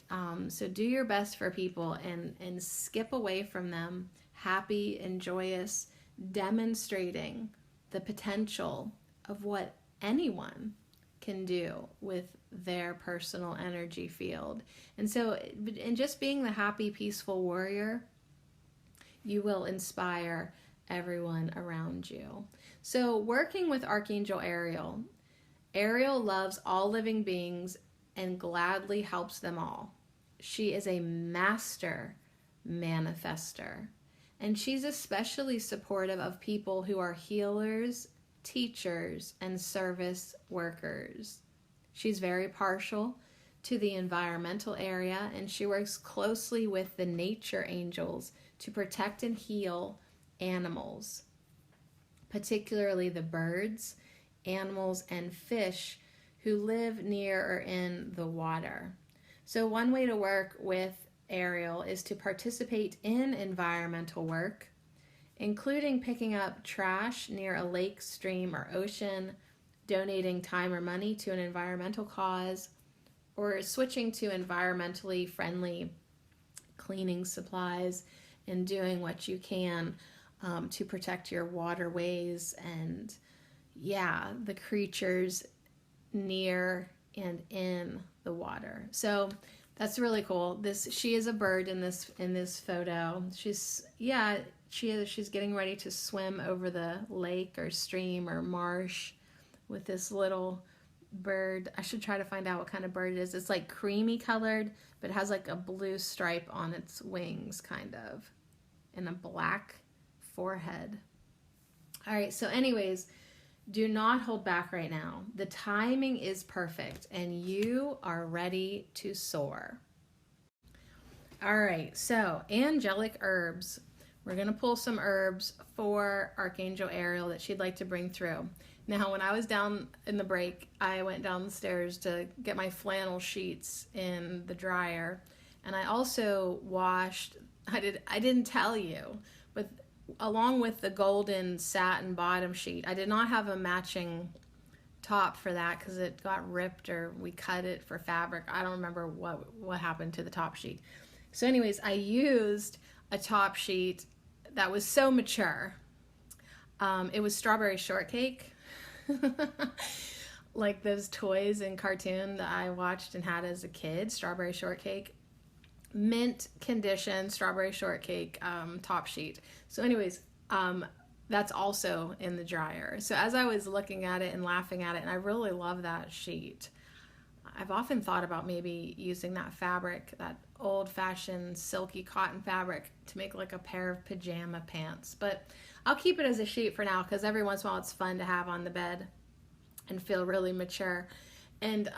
So do your best for people and skip away from them, happy and joyous, demonstrating the potential of what anyone can do with their personal energy field. And so, in just being the happy, peaceful warrior, you will inspire everyone around you. So working with Archangel Ariel Ariel loves all living beings and gladly helps them all. She is a master manifester, and she's especially supportive of people who are healers, teachers, and service workers. She's very partial to the environmental area, and she works closely with the nature angels to protect and heal animals, particularly the birds, animals, and fish who live near or in the water. So one way to work with Ariel is to participate in environmental work, including picking up trash near a lake, stream, or ocean, donating time or money to an environmental cause, or switching to environmentally friendly cleaning supplies and doing what you can to protect your waterways and, the creatures near and in the water. So that's really cool. She is a bird in this photo. She's getting ready to swim over the lake or stream or marsh with this little bird. I should try to find out what kind of bird it is. It's like creamy colored, but it has like a blue stripe on its wings, kind of, and a black forehead. All right, so anyways, do not hold back right now. The timing is perfect, and you are ready to soar. All right, so angelic herbs. We're going to pull some herbs for Archangel Ariel that she'd like to bring through. Now, when I was down in the break, I went downstairs to get my flannel sheets in the dryer, and I also washed, I didn't tell you, but along with the golden satin bottom sheet, I did not have a matching top for that because it got ripped or we cut it for fabric. I don't remember what happened to the top sheet. So anyways, I used a top sheet that was so mature. It was strawberry shortcake. Like those toys in cartoon that I watched and had as a kid, strawberry shortcake. Mint condition strawberry shortcake top sheet. So anyways, that's also in the dryer. So as I was looking at it and laughing at it, and I really love that sheet, I've often thought about maybe using that fabric, that old-fashioned silky cotton fabric, to make like a pair of pajama pants. But I'll keep it as a sheet for now because every once in a while it's fun to have on the bed and feel really mature. And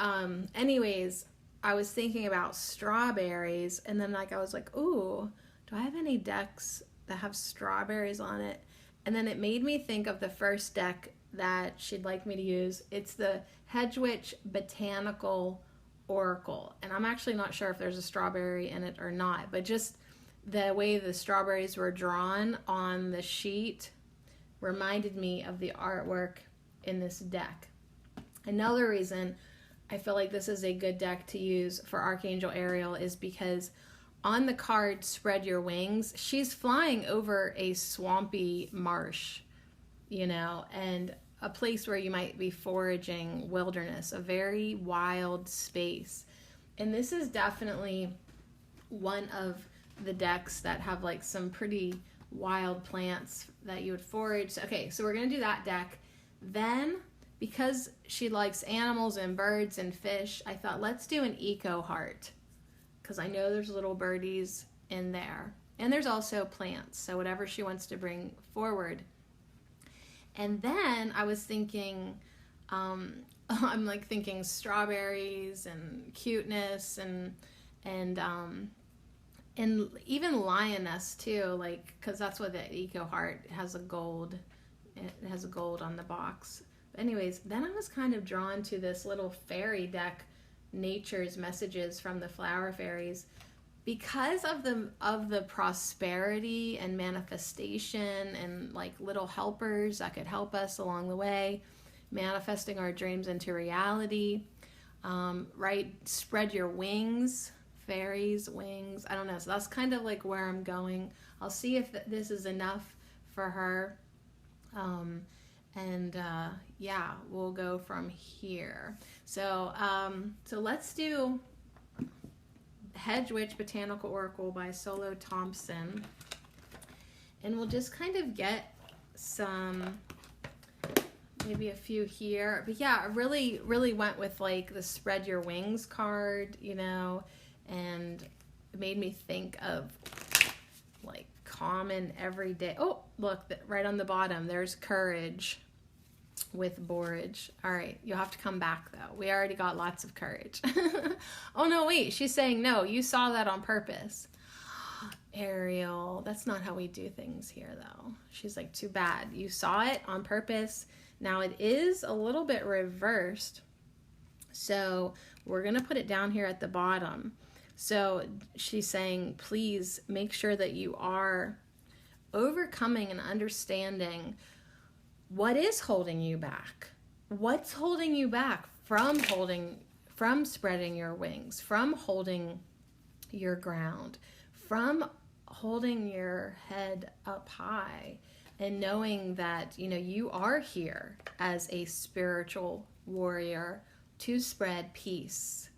anyways, I was thinking about strawberries, and then I was like, ooh, do I have any decks that have strawberries on it? And then it made me think of the first deck that she'd like me to use. It's the Hedgewitch Botanical Oracle, and I'm actually not sure if there's a strawberry in it or not, but just the way the strawberries were drawn on the sheet reminded me of the artwork in this deck. Another reason I feel like this is a good deck to use for Archangel Ariel is because on the card Spread Your Wings, she's flying over a swampy marsh, and a place where you might be foraging, wilderness, a very wild space. And this is definitely one of the decks that have like some pretty wild plants that you would forage. Okay, so we're going to do that deck. Then, because she likes animals and birds and fish, I thought let's do an eco heart, because I know there's little birdies in there. And there's also plants, so whatever she wants to bring forward. And then I was thinking, I'm like thinking strawberries and cuteness and even lioness too, like, because that's what the eco heart has, it has a gold on the box. But anyways, then I was kind of drawn to this little fairy deck, Nature's Messages from the Flower Fairies, because of the prosperity and manifestation and like little helpers that could help us along the way, manifesting our dreams into reality. Right? Spread your wings, fairies, wings. I don't know. So that's kind of like where I'm going. I'll see if this is enough for her. We'll go from here. So let's do Hedgewitch Botanical Oracle by Solo Thompson, and we'll just kind of get some maybe a few here. But yeah, I really, really went with like the spread your wings card, you know, and it made me think of like common everyday. Oh, look, right on the bottom, there's courage with borage. All right, you'll have to come back though. We already got lots of courage. Oh no, wait, she's saying no, you saw that on purpose. Ariel, that's not how we do things here though. She's like, too bad. You saw it on purpose. Now it is a little bit reversed. So we're going to put it down here at the bottom. So she's saying, please make sure that you are overcoming and understanding what is holding you back. What's holding you back from spreading your wings, from holding your ground, from holding your head up high, and knowing that, you know, you are here as a spiritual warrior to spread peace.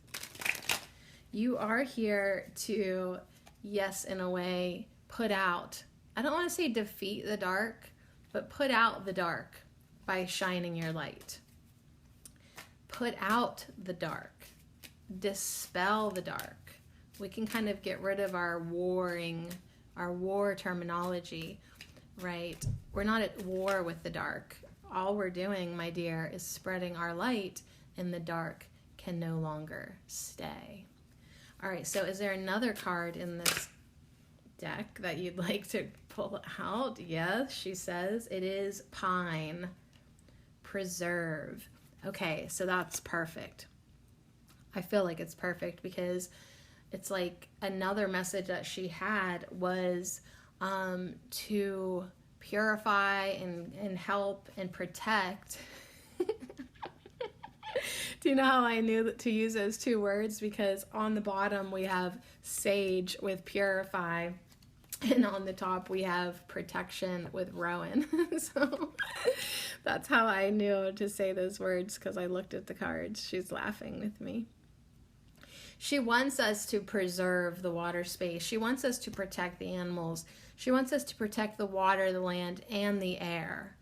You are here to, yes, in a way, put out, I don't want to say defeat the dark, but put out the dark by shining your light. Put out the dark. Dispel the dark. We can kind of get rid of our war terminology, right? We're not at war with the dark. All we're doing, my dear, is spreading our light, and the dark can no longer stay. All right, so is there another card in this deck that you'd like to pull out? Yes, she says it is pine. Preserve. Okay, so that's perfect. I feel like it's perfect because it's like another message that she had was to purify and help and protect. Do you know how I knew to use those two words? Because on the bottom we have sage with purify, and on the top we have protection with rowan. So that's how I knew to say those words, because I looked at the cards. She's laughing with me. She wants us to preserve the water space. She wants us to protect the animals. She wants us to protect the water, the land, and the air.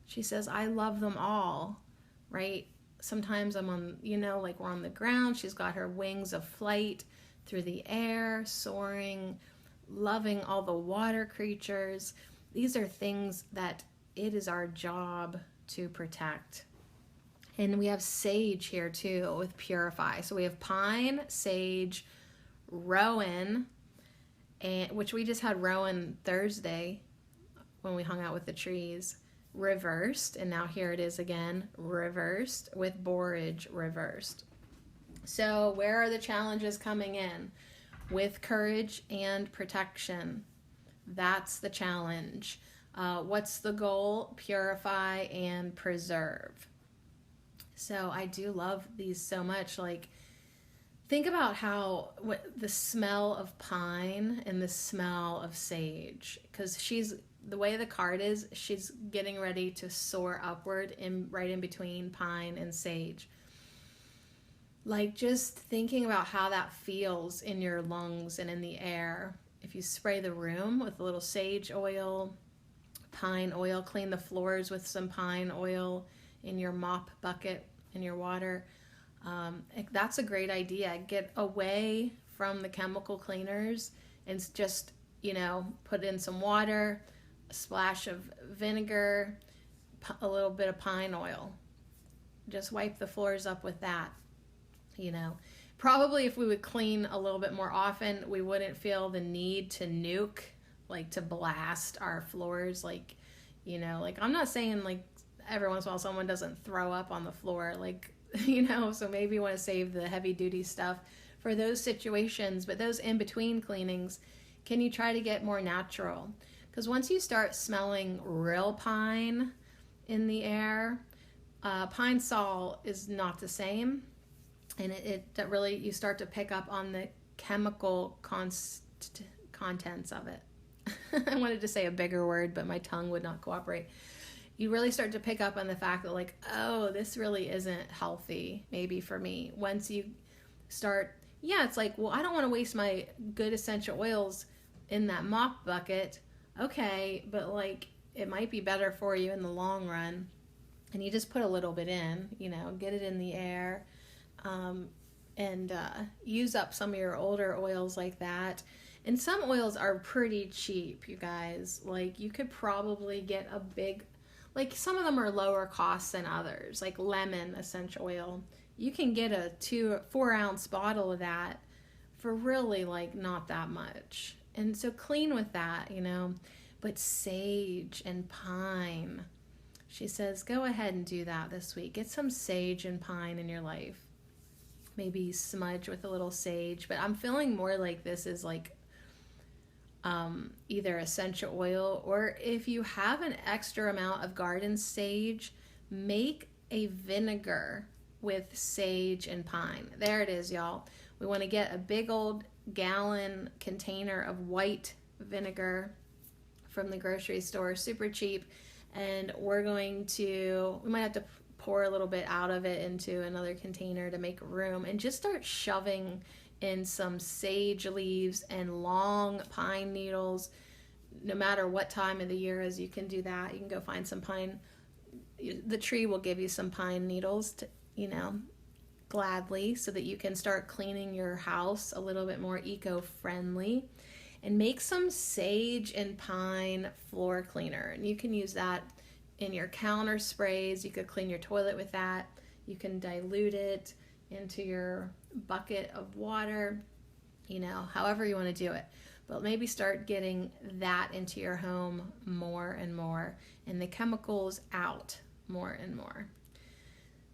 She says, I love them all, right? Sometimes I'm on, you know, like we're on the ground. She's got her wings of flight through the air, soaring, loving all the water creatures. These are things that it is our job to protect. And we have sage here too with purify. So we have pine, sage, rowan, and which we just had rowan Thursday when we hung out with the trees, reversed, and now here it is again, reversed with borage reversed. So where are the challenges coming in? With courage and protection. That's the challenge. What's the goal? Purify and preserve. So I do love these so much. Like, think about how the smell of pine and the smell of sage, because the way the card is, she's getting ready to soar upward right in between pine and sage. Like, just thinking about how that feels in your lungs and in the air. If you spray the room with a little sage oil, pine oil, clean the floors with some pine oil in your mop bucket in your water, that's a great idea. Get away from the chemical cleaners and just, you know, put in some water, a splash of vinegar, a little bit of pine oil. Just wipe the floors up with that. You know, probably if we would clean a little bit more often, we wouldn't feel the need to nuke, like to blast our floors. Like, you know, like I'm not saying like every once in a while someone doesn't throw up on the floor, like, you know, so maybe you want to save the heavy duty stuff for those situations. But those in between cleanings, can you try to get more natural? Because once you start smelling real pine in the air, pine sol is not the same. And it really, you start to pick up on the chemical contents of it. I wanted to say a bigger word, but my tongue would not cooperate. You really start to pick up on the fact that, like, oh, this really isn't healthy, maybe for me. Once you start, it's like, well, I don't want to waste my good essential oils in that mop bucket. Okay, but like, it might be better for you in the long run. And you just put a little bit in, get it in the air, and use up some of your older oils like that. And some oils are pretty cheap, you guys. Like, you could probably get a big, like, some of them are lower cost than others, like lemon essential oil. You can get a 4-ounce bottle of that for really, like, not that much. And so clean with that, But sage and pine, she says, go ahead and do that this week. Get some sage and pine in your life. Maybe smudge with a little sage. But I'm feeling more like this is like either essential oil, or if you have an extra amount of garden sage, make a vinegar with sage and pine. There it is, y'all. We want to get a big old gallon container of white vinegar from the grocery store, super cheap. And we might have to pour a little bit out of it into another container to make room, and just start shoving in some sage leaves and long pine needles. No matter what time of the year is, you can do that. You can go find some pine. The tree will give you some pine needles to, gladly, so that you can start cleaning your house a little bit more eco-friendly. And make some sage and pine floor cleaner. And you can use that in your counter sprays. You could clean your toilet with that. You can dilute it into your bucket of water, however you want to do it. But maybe start getting that into your home more and more, and the chemicals out more and more.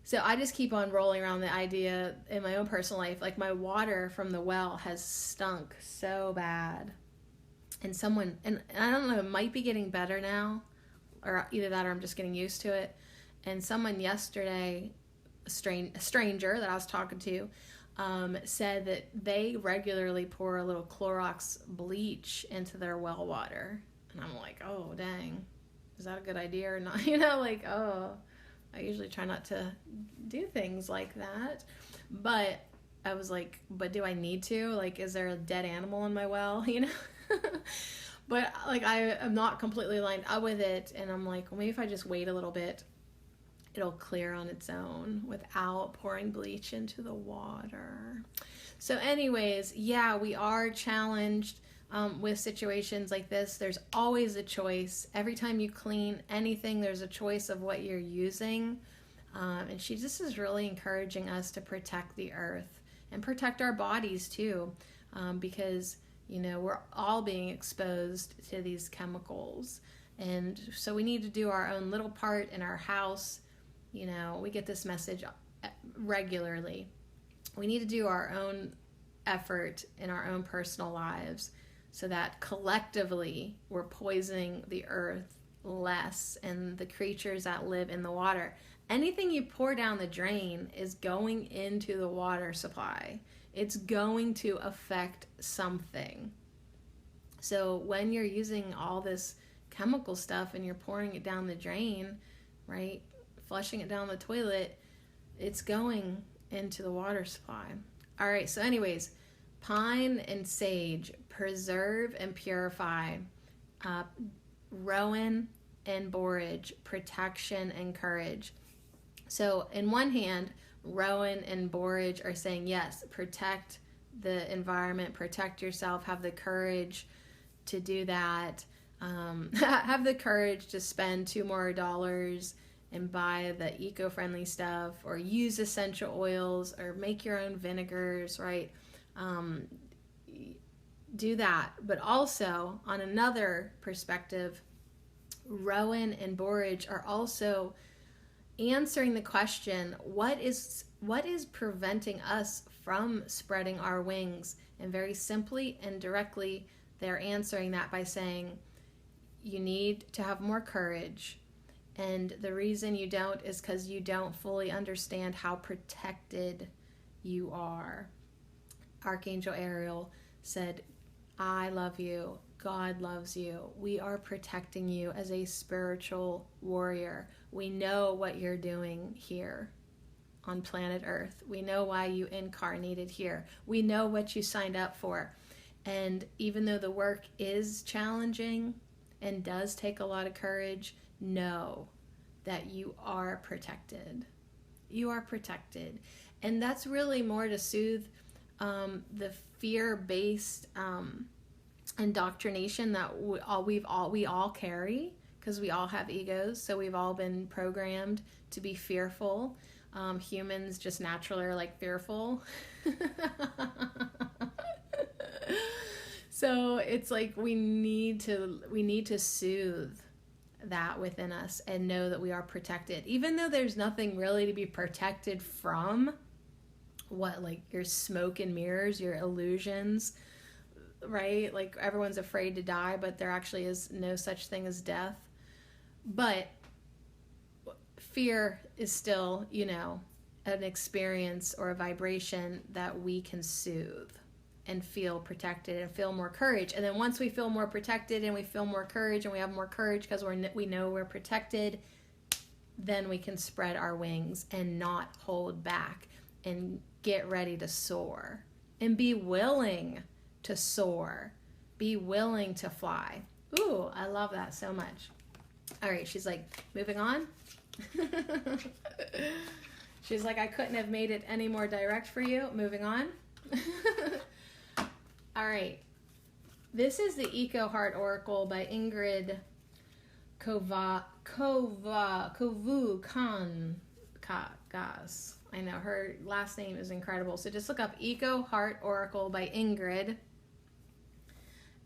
So I just keep on rolling around the idea in my own personal life. Like, my water from the well has stunk so bad. And I don't know, it might be getting better now, or either that or I'm just getting used to it. And someone yesterday, a stranger that I was talking to, said that they regularly pour a little Clorox bleach into their well water. And I'm like, oh, dang, is that a good idea or not? I usually try not to do things like that. But I was like, but do I need to? Like, is there a dead animal in my well, But, like, I am not completely lined up with it. And I'm like, well, maybe if I just wait a little bit, it'll clear on its own without pouring bleach into the water. So anyways, yeah, we are challenged with situations like this. There's always a choice. Every time you clean anything, there's a choice of what you're using. And she just is really encouraging us to protect the earth and protect our bodies too, because, we're all being exposed to these chemicals. And so we need to do our own little part in our house. We get this message regularly. We need to do our own effort in our own personal lives so that collectively we're poisoning the earth less and the creatures that live in the water. Anything you pour down the drain is going into the water supply. It's going to affect something. So when you're using all this chemical stuff and you're pouring it down the drain, right, flushing it down the toilet, it's going into the water supply. All right, so anyways, pine and sage, preserve and purify. Rowan and borage, protection and courage. So in one hand, rowan and borage are saying, yes, protect the environment, protect yourself, have the courage to do that. Have the courage to spend $2 more and buy the eco-friendly stuff, or use essential oils, or make your own vinegars, right? Do that. But also, on another perspective, rowan and borage are also answering the question, what is preventing us from spreading our wings? And very simply and directly, they're answering that by saying, you need to have more courage. And the reason you don't is because you don't fully understand how protected you are. Archangel Ariel said, I love you. God loves you. We are protecting you as a spiritual warrior. We know what you're doing here on planet Earth. We know why you incarnated here. We know what you signed up for. And even though the work is challenging and does take a lot of courage, know that you are protected. You are protected. And that's really more to soothe the fear-based indoctrination that we all carry, because we all have egos. So we've all been programmed to be fearful. Humans just naturally are like fearful. So it's like we need to soothe that within us and know that we are protected, even though there's nothing really to be protected from. What, like your smoke and mirrors, your illusions, right? Like everyone's afraid to die, but there actually is no such thing as death. But fear is still, an experience or a vibration that we can soothe and feel protected and feel more courage. And then once we feel more protected and we feel more courage and we have more courage because we know we're protected, then we can spread our wings and not hold back and get ready to soar and be willing to soar, be willing to fly. Ooh, I love that so much. All right, she's like, moving on. She's like, I couldn't have made it any more direct for you. Moving on. All right. This is the Eco Heart Oracle by Ingrid Kovuu-Gas. I know her last name is incredible. So just look up Eco Heart Oracle by Ingrid.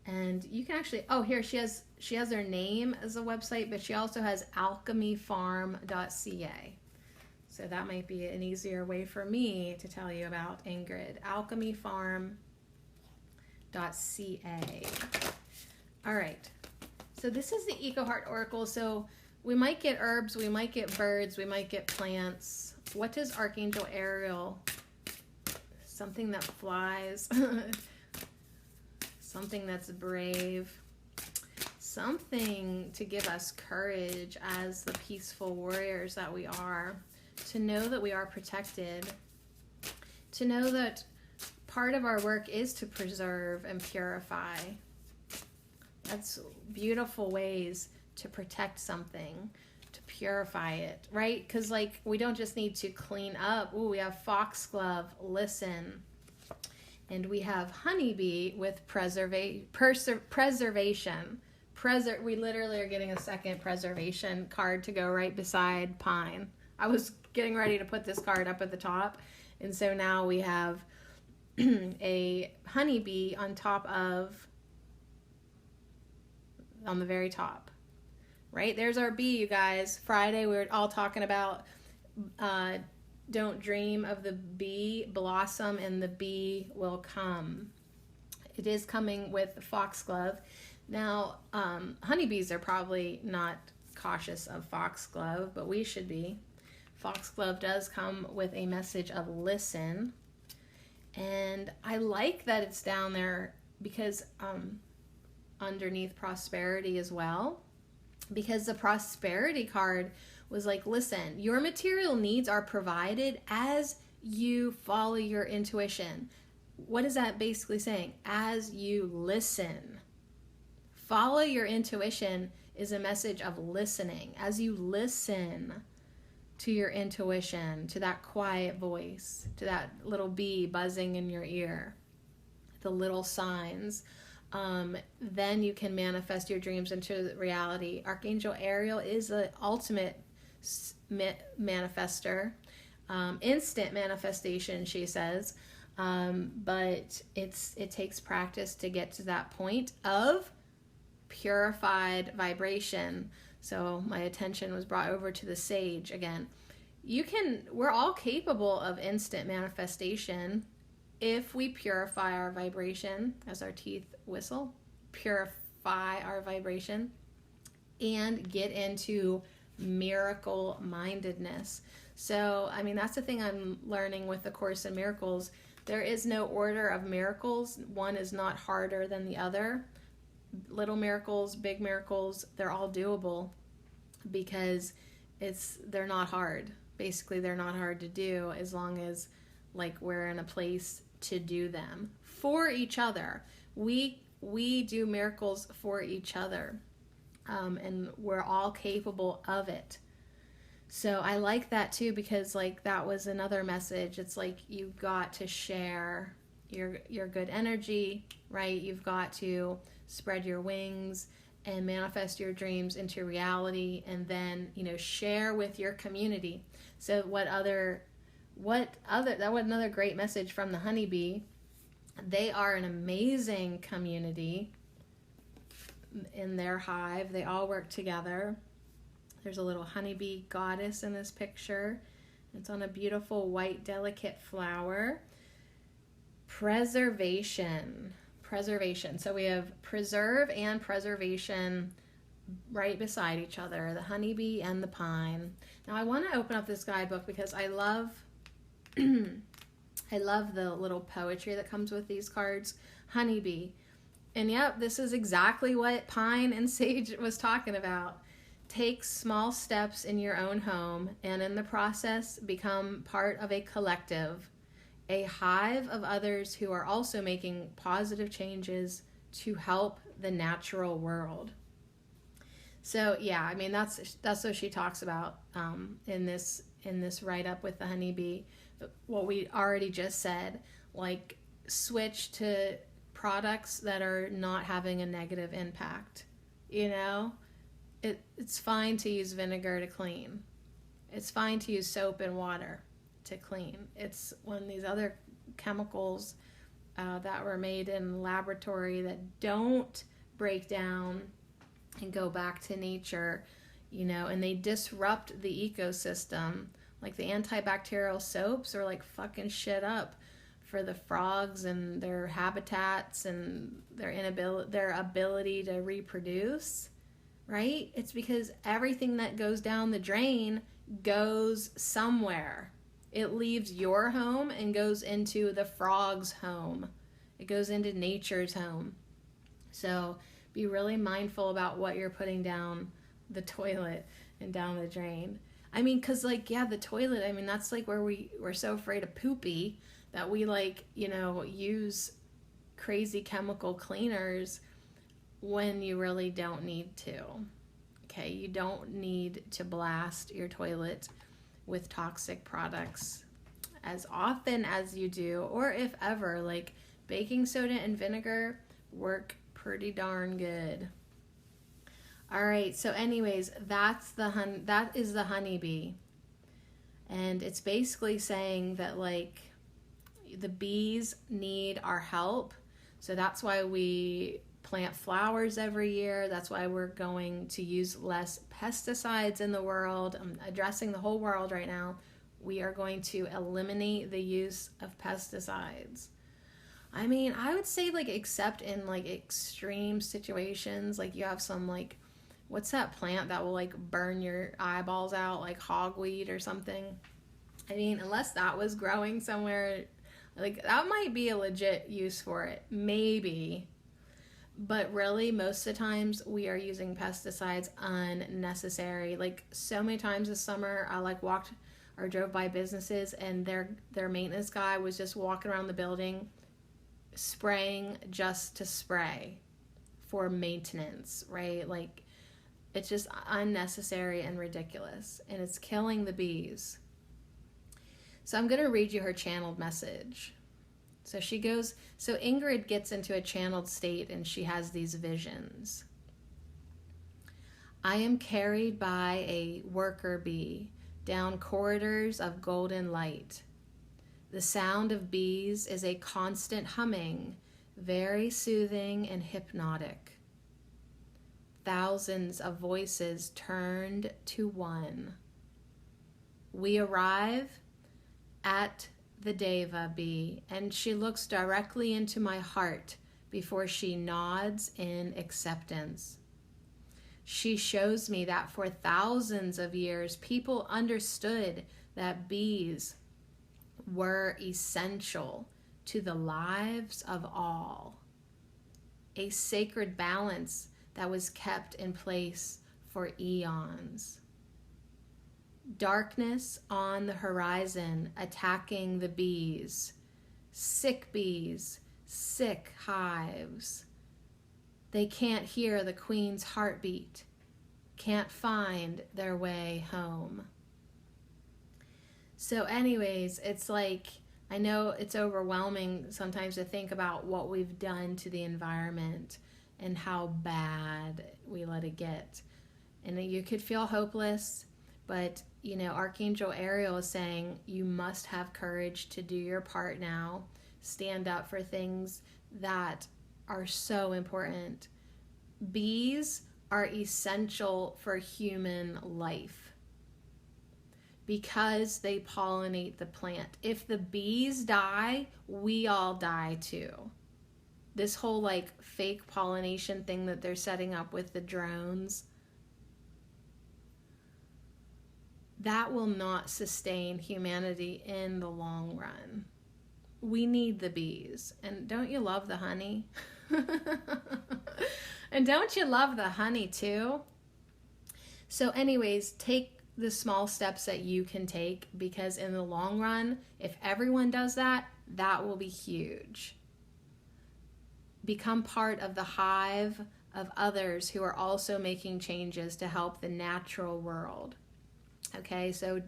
And you can actually, here she has her name as a website, but she also has alchemyfarm.ca. So that might be an easier way for me to tell you about Ingrid. alchemyfarm.ca. All right. So this is the Eco Heart Oracle. So we might get herbs, we might get birds, we might get plants. What does Archangel Ariel? Something that flies. Something that's brave. Something to give us courage as the peaceful warriors that we are. To know that we are protected. To know that part of our work is to preserve and purify. That's beautiful ways to protect something, to purify it, right? Because like we don't just need to clean up. Ooh, we have foxglove, listen. And we have honeybee with preservation. We literally are getting a second preservation card to go right beside pine. I was getting ready to put this card up at the top. And so now we have a honeybee on the very top, right? There's our bee, you guys. Friday, we were all talking about don't dream of the bee blossom and the bee will come. It is coming with foxglove. Now, honeybees are probably not cautious of foxglove, but we should be. Foxglove does come with a message of listen. And I like that it's down there because underneath prosperity as well, because the prosperity card was like, listen, your material needs are provided as you follow your intuition. What is that basically saying? As you listen. Follow your intuition is a message of listening. As you listen to your intuition, to that quiet voice, to that little bee buzzing in your ear, the little signs, then you can manifest your dreams into reality. Archangel Ariel is the ultimate manifester, instant manifestation, she says, but it takes practice to get to that point of purified vibration. So my attention was brought over to the sage again. We're all capable of instant manifestation if we purify our vibration, as our teeth whistle, purify our vibration and get into miracle mindedness. So, I mean, that's the thing I'm learning with the Course in Miracles. There is no order of miracles. One is not harder than the other. Little miracles, big miracles, they're all doable because they're not hard. Basically, they're not hard to do as long as like we're in a place to do them for each other. We do miracles for each other, and we're all capable of it. So I like that too, because like that was another message. It's like you've got to share your good energy, right? You've got to spread your wings and manifest your dreams into reality, and then, you know, share with your community. So that was another great message from the honeybee. They are an amazing community in their hive. They all work together. There's a little honeybee goddess in this picture. It's on a beautiful white delicate flower. Preservation. So we have preserve and preservation right beside each other, the honeybee and the pine. Now I want to open up this guidebook because I love I love the little poetry that comes with these cards. Honeybee. And yep, this is exactly what Pine and Sage was talking about. Take small steps in your own home, and in the process become part of a collective, a hive of others who are also making positive changes to help the natural world. So yeah, I mean that's what she talks about in this write-up with the honeybee. What we already just said, like switch to products that are not having a negative impact. You know, it's fine to use vinegar to clean. It's fine to use soap and water to clean. It's when these other chemicals that were made in the laboratory that don't break down and go back to nature, you know, and they disrupt the ecosystem. Like the antibacterial soaps are like fucking shit up for the frogs and their habitats and their ability to reproduce, right? It's because everything that goes down the drain goes somewhere. It leaves your home and goes into the frog's home. It goes into nature's home. So be really mindful about what you're putting down the toilet and down the drain. I mean, because, like, yeah, the toilet, I mean, that's, like, where we're so afraid of poopy that we, like, you know, use crazy chemical cleaners when you really don't need to. Okay, you don't need to blast your toilet with toxic products as often as you do, or if ever. Like, baking soda and vinegar work pretty darn good. All right, so anyways, that is the honeybee. And it's basically saying that, like, the bees need our help. So that's why we plant flowers every year. That's why we're going to use less pesticides in the world. I'm addressing the whole world right now. We are going to eliminate the use of pesticides. I mean, I would say, like, except in, like, extreme situations, like you have some, like, what's that plant that will, like, burn your eyeballs out, like hogweed or something? I mean, unless that was growing somewhere, like, that might be a legit use for it. Maybe. But really, most of the times, we are using pesticides unnecessary. Like, so many times this summer, I, like, walked or drove by businesses, and their maintenance guy was just walking around the building spraying just to spray for maintenance, right? Like, it's just unnecessary and ridiculous, and it's killing the bees. So I'm going to read you her channeled message. So Ingrid gets into a channeled state, and she has these visions. I am carried by a worker bee down corridors of golden light. The sound of bees is a constant humming, very soothing and hypnotic. Thousands of voices turned to one. We arrive at the Deva bee, and she looks directly into my heart before she nods in acceptance. She shows me that for thousands of years, people understood that bees were essential to the lives of all. A sacred balance that was kept in place for eons. Darkness on the horizon attacking the bees. Sick bees, sick hives. They can't hear the queen's heartbeat, can't find their way home. So anyways, it's like, I know it's overwhelming sometimes to think about what we've done to the environment and how bad we let it get. And you could feel hopeless, but you know, Archangel Ariel is saying you must have courage to do your part now. Stand up for things that are so important. Bees are essential for human life because they pollinate the plant. If the bees die, we all die too. This whole like fake pollination thing that they're setting up with the drones, that will not sustain humanity in the long run. We need the bees. And don't you love the honey? And don't you love the honey too? So anyways, take the small steps that you can take, because in the long run, if everyone does that, that will be huge. Become part of the hive of others who are also making changes to help the natural world. Okay, so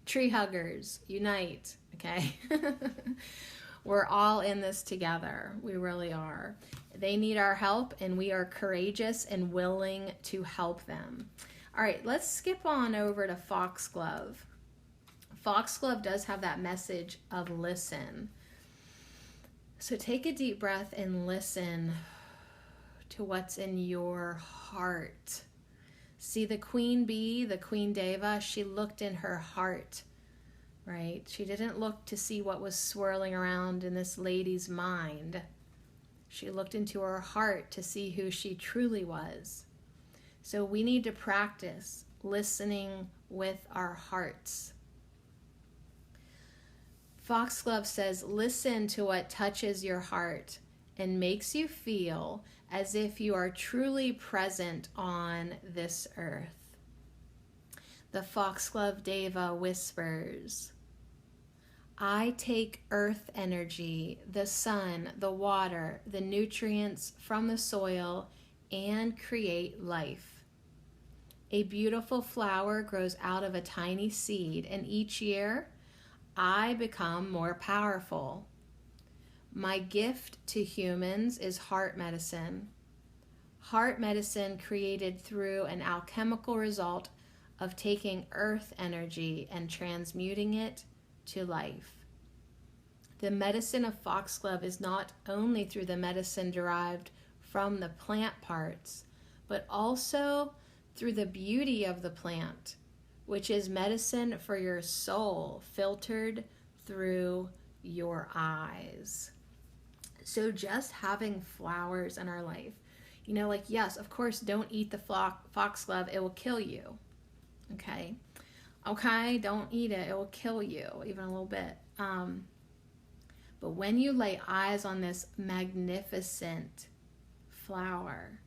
tree huggers, unite, okay? We're all in this together. We really are. They need our help, and we are courageous and willing to help them. All right, let's skip on over to Foxglove. Foxglove does have that message of listen. So take a deep breath and listen to what's in your heart. See, the queen bee, the queen deva, she looked in her heart, right? She didn't look to see what was swirling around in this lady's mind. She looked into her heart to see who she truly was. So we need to practice listening with our hearts. Foxglove says, listen to what touches your heart and makes you feel as if you are truly present on this earth. The Foxglove Deva whispers, I take earth energy, the sun, the water, the nutrients from the soil, and create life. A beautiful flower grows out of a tiny seed, and each year I become more powerful. My gift to humans is heart medicine. Heart medicine created through an alchemical result of taking earth energy and transmuting it to life. The medicine of Foxglove is not only through the medicine derived from the plant parts, but also through the beauty of the plant, which is medicine for your soul, filtered through your eyes. So just having flowers in our life, you know, like, yes, of course, don't eat the foxglove, it will kill you. Okay, don't eat it, it will kill you, even a little bit. But when you lay eyes on this magnificent flower,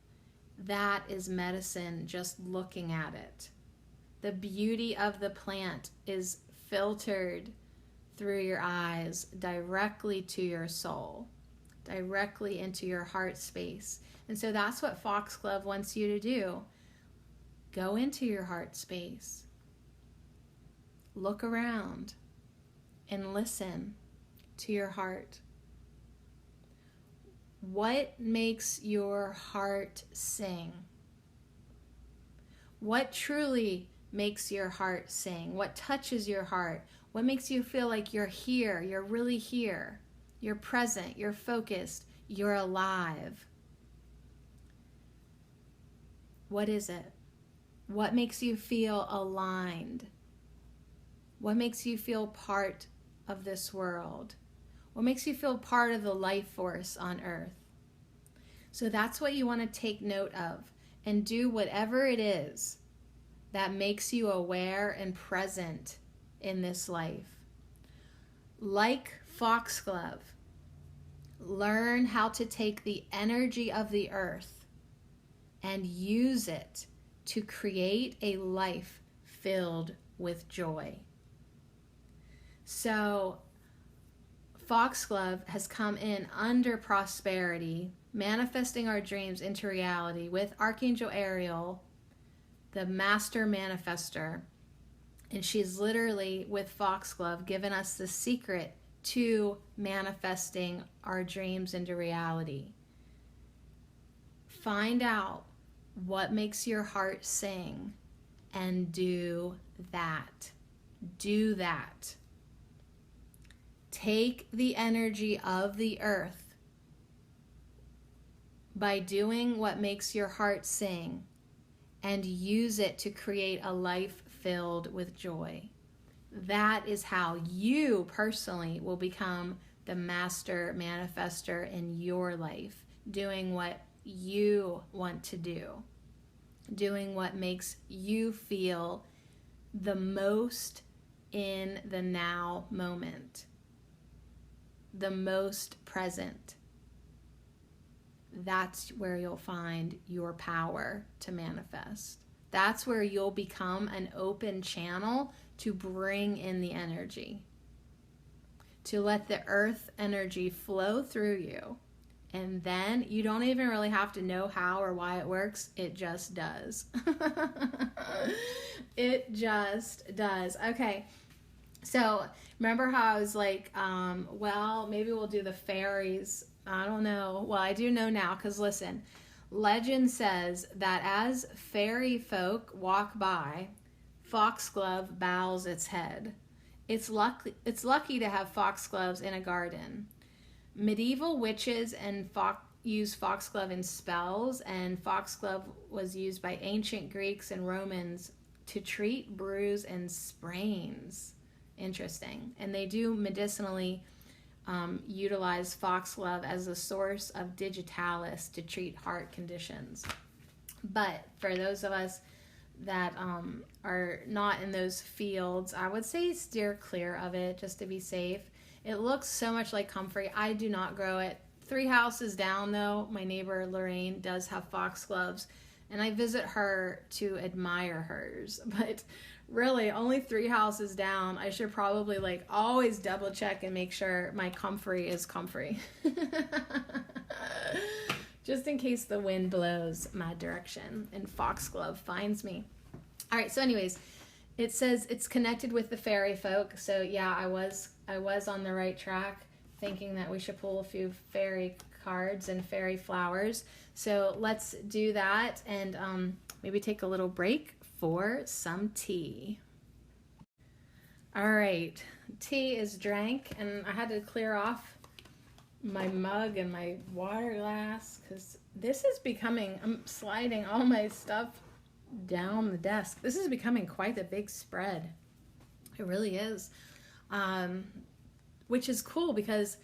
that is medicine just looking at it. The beauty of the plant is filtered through your eyes directly to your soul, directly into your heart space. And so that's what Foxglove wants you to do. Go into your heart space. Look around and listen to your heart. What makes your heart sing? What truly makes your heart sing? What touches your heart? What makes you feel like you're here, you're really here, you're present, you're focused, you're alive? What is it? What makes you feel aligned? What makes you feel part of this world? What makes you feel part of the life force on earth? So that's what you want to take note of, and do whatever it is that makes you aware and present in this life. Like Foxglove, learn how to take the energy of the earth and use it to create a life filled with joy. So Foxglove has come in under prosperity, manifesting our dreams into reality with Archangel Ariel, the master manifester. And she's literally, with Foxglove, given us the secret to manifesting our dreams into reality. Find out what makes your heart sing and do that. Do that. Take the energy of the earth by doing what makes your heart sing and use it to create a life filled with joy. That is how you personally will become the master manifester in your life, doing what you want to do, doing what makes you feel the most in the now moment, the most present. That's where you'll find your power to manifest. That's where you'll become an open channel to bring in the energy, to let the earth energy flow through you. And then you don't even really have to know how or why it works. It just does. It just does. Okay. So remember how I was like, well, maybe we'll do the fairies. I don't know. Well, I do know now, because listen, legend says that as fairy folk walk by, Foxglove bows its head. It's lucky to have foxgloves in a garden. Medieval witches used foxglove in spells, and foxglove was used by ancient Greeks and Romans to treat bruise and sprains. Interesting. And they do medicinally utilize foxglove as a source of digitalis to treat heart conditions. But for those of us that are not in those fields, I would say steer clear of it just to be safe. It looks so much like comfrey. I do not grow it. 3 houses down, though, my neighbor Lorraine does have foxgloves, and I visit her to admire hers. But really, only 3 houses down. I should probably always double check and make sure my comfrey is comfrey. Just in case the wind blows my direction and foxglove finds me. All right, so anyways, it says it's connected with the fairy folk. So yeah, I was on the right track, thinking that we should pull a few fairy cards and fairy flowers. So let's do that, and maybe take a little break for some tea. All right, tea is drank, and I had to clear off my mug and my water glass because this is becoming, I'm sliding all my stuff down the desk. This is becoming quite a big spread. It really is. Which is cool, because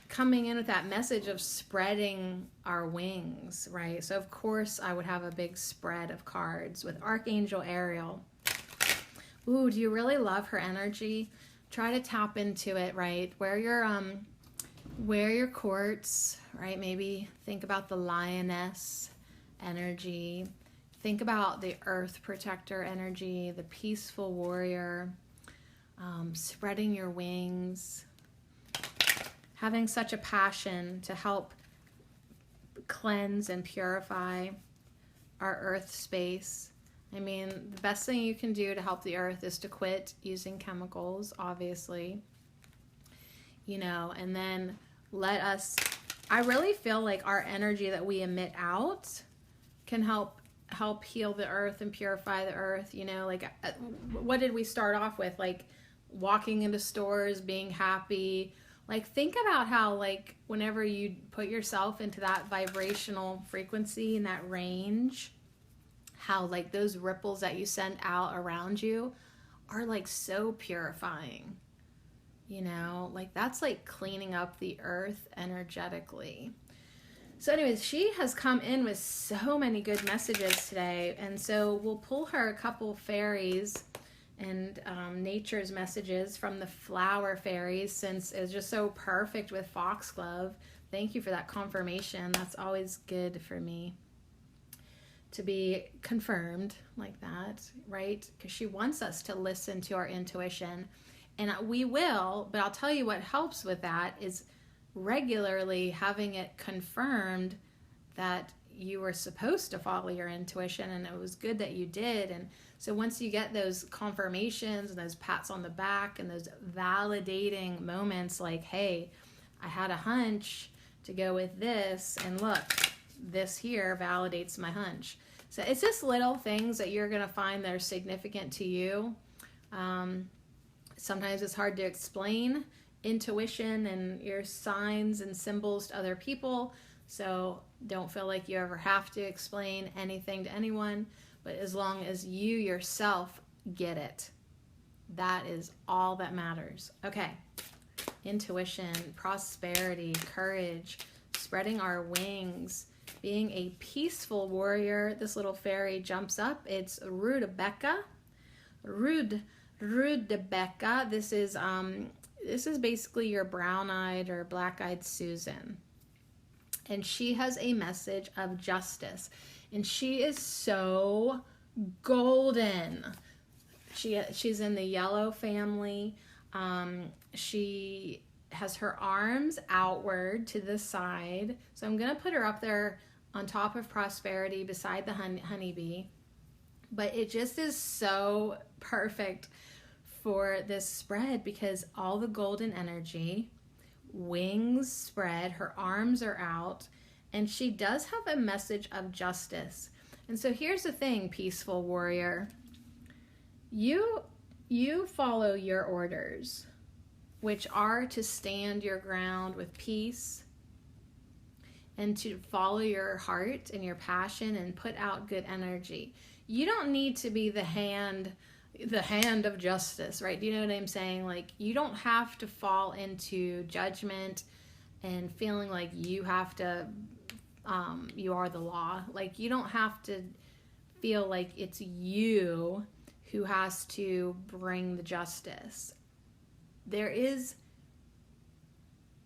coming in with that message of spreading our wings, right? So of course I would have a big spread of cards with Archangel Ariel. Ooh, do you really love her energy? Try to tap into it, right? Wear your quartz, right? Maybe think about the lioness energy. Think about the earth protector energy, the peaceful warrior, spreading your wings, having such a passion to help cleanse and purify our earth space. I mean, the best thing you can do to help the earth is to quit using chemicals, obviously, and then let us, I really feel like our energy that we emit out can help heal the earth and purify the earth. What did we start off with? Walking into stores, being happy. Think about how, whenever you put yourself into that vibrational frequency and that range, how, those ripples that you send out around you are, so purifying. That's cleaning up the earth energetically. So anyways, she has come in with so many good messages today. And so we'll pull her a couple fairies and nature's messages from the flower fairies, since it's just so perfect with foxglove. Thank you for that confirmation. That's always good for me to be confirmed like that, right? Because she wants us to listen to our intuition. And we will, but I'll tell you what helps with that is regularly having it confirmed that you were supposed to follow your intuition, and it was good that you did. And so once you get those confirmations and those pats on the back and those validating moments like, hey, I had a hunch to go with this, and look, this here validates my hunch. So it's just little things that you're going to find that are significant to you. Sometimes it's hard to explain intuition and your signs and symbols to other people. So don't feel like you ever have to explain anything to anyone. But as long as you yourself get it, that is all that matters. Okay. Intuition, prosperity, courage, spreading our wings, being a peaceful warrior. This little fairy jumps up. It's Rudabecca. Rudabecca. This is basically your brown-eyed or black-eyed Susan. And she has a message of justice. And she is so golden. She's in the yellow family. She has her arms outward to the side. So I'm going to put her up there on top of prosperity beside the honeybee. But it just is so perfect for this spread because all the golden energy, wings spread, her arms are out, and she does have a message of justice. And so here's the thing, peaceful warrior. You follow your orders, which are to stand your ground with peace and to follow your heart and your passion and put out good energy. You don't need to be the hand of justice, right? Do you know what I'm saying? Like, you don't have to fall into judgment and feeling like you have to, you are the law. Like, you don't have to feel like it's you who has to bring the justice.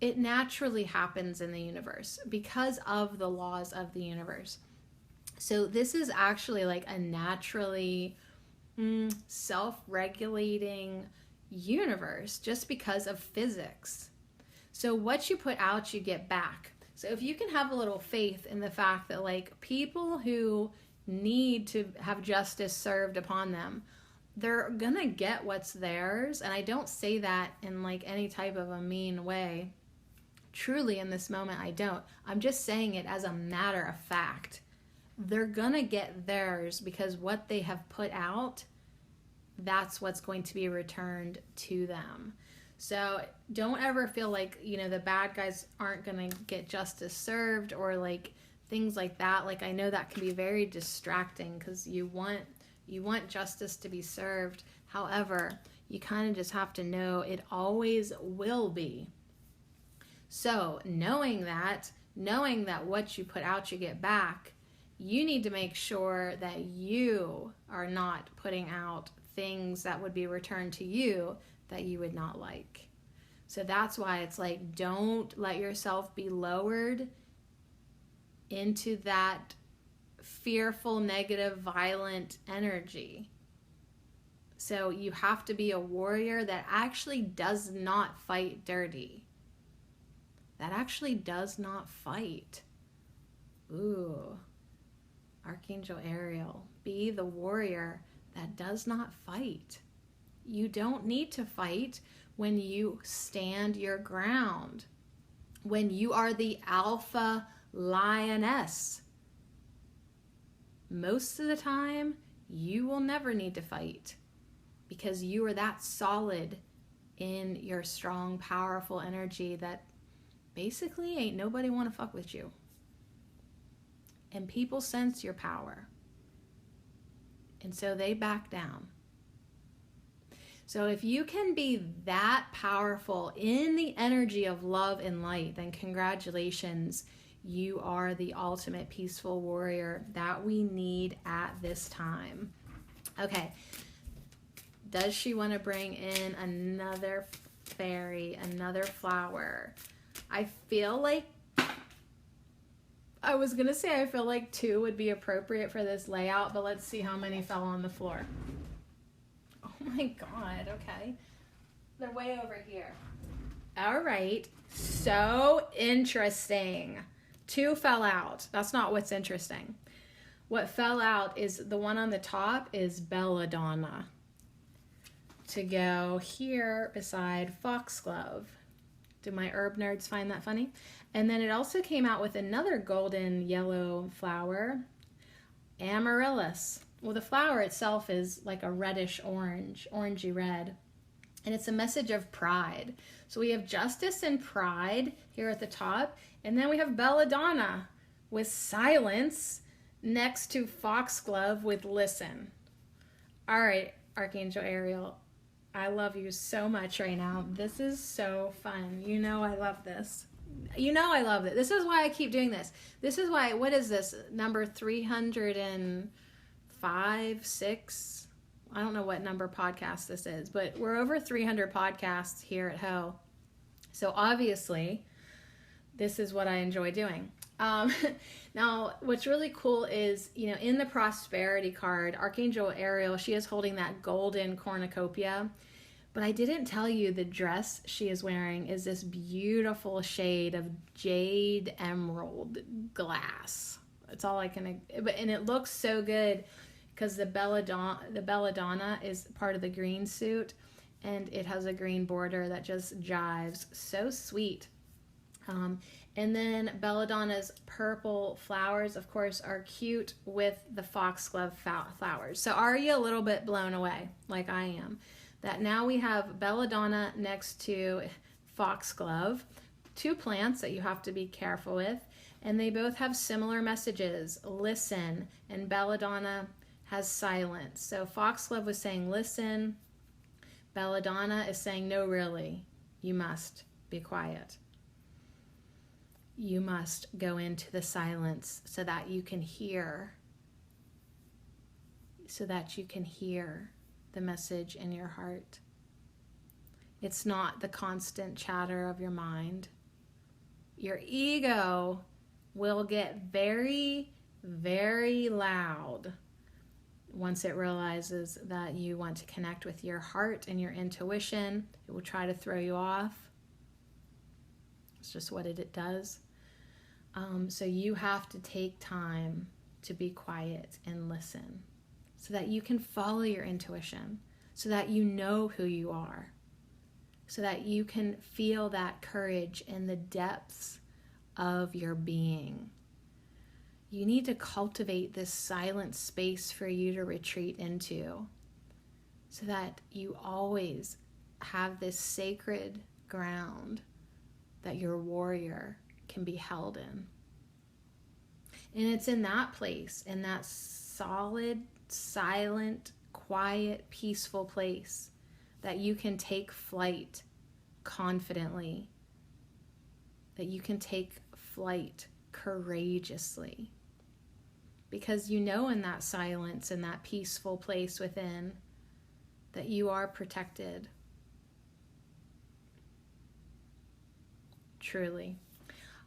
It naturally happens in the universe because of the laws of the universe. So this is actually like a naturally self-regulating universe just because of physics. So what you put out, you get back. So if you can have a little faith in the fact that like people who need to have justice served upon them, they're gonna get what's theirs. And I don't say that in like any type of a mean way. Truly in this moment, I don't. I'm just saying it as a matter of fact. They're gonna get theirs because what they have put out, that's what's going to be returned to them. So don't ever feel like, the bad guys aren't gonna get justice served or like things like that. Like, I know that can be very distracting because you want justice to be served. However, you kind of just have to know it always will be. So knowing that what you put out, you get back, you need to make sure that you are not putting out things that would be returned to you that you would not like. So that's why it's like, don't let yourself be lowered into that fearful, negative, violent energy. So you have to be a warrior that actually does not fight dirty. That actually does not fight. Ooh. Archangel Ariel, be the warrior that does not fight. You don't need to fight when you stand your ground. When you are the alpha lioness. Most of the time, you will never need to fight because you are that solid in your strong, powerful energy that basically ain't nobody want to fuck with you. And people sense your power. And so they back down. So if you can be that powerful in the energy of love and light, then congratulations, you are the ultimate peaceful warrior that we need at this time. Okay. Does she want to bring in another fairy, another flower? I feel like, I was going to say I feel like 2 would be appropriate for this layout, but let's see how many fell on the floor. Oh my God, okay. They're way over here. All right, so interesting. 2 fell out. That's not what's interesting. What fell out is the one on the top is belladonna, to go here beside foxglove. Do my herb nerds find that funny? And then it also came out with another golden yellow flower, amaryllis. Well, the flower itself is like a reddish orange, orangey red. And it's a message of pride. So we have justice and pride here at the top. And then we have belladonna with silence next to foxglove with listen. All right, Archangel Ariel, I love you so much right now. This is so fun. You know I love this. You know I love it. This is why I keep doing this. This is why, what is this, number 305, 6? I don't know what number podcast this is, but we're over 300 podcasts here at Ho. So obviously, this is what I enjoy doing. Now, what's really cool is, you know, in the prosperity card, Archangel Ariel, she is holding that golden cornucopia. But I didn't tell you the dress she is wearing is this beautiful shade of jade emerald glass. That's all I can, and it looks so good because the belladonna is part of the green suit, and it has a green border that just jives. So sweet. And then belladonna's purple flowers, of course, are cute with the foxglove flowers. So are you a little bit blown away, like I am, that now we have belladonna next to foxglove, 2 plants that you have to be careful with, and they both have similar messages, listen, and belladonna has silence. So foxglove was saying listen, belladonna is saying no, really, you must be quiet. You must go into the silence so that you can hear, the message in your heart. It's not the constant chatter of your mind. Your ego will get very, very loud once it realizes that you want to connect with your heart and your intuition. It will try to throw you off. It's just what it does. So you have to take time to be quiet and listen so that you can follow your intuition, so that you know who you are, so that you can feel that courage in the depths of your being. You need to cultivate this silent space for you to retreat into so that you always have this sacred ground that your warrior can be held in. And it's in that place, in that solid, silent, quiet, peaceful place, that you can take flight confidently, that you can take flight courageously. Because you know in that silence, in that peaceful place within, that you are protected. Truly.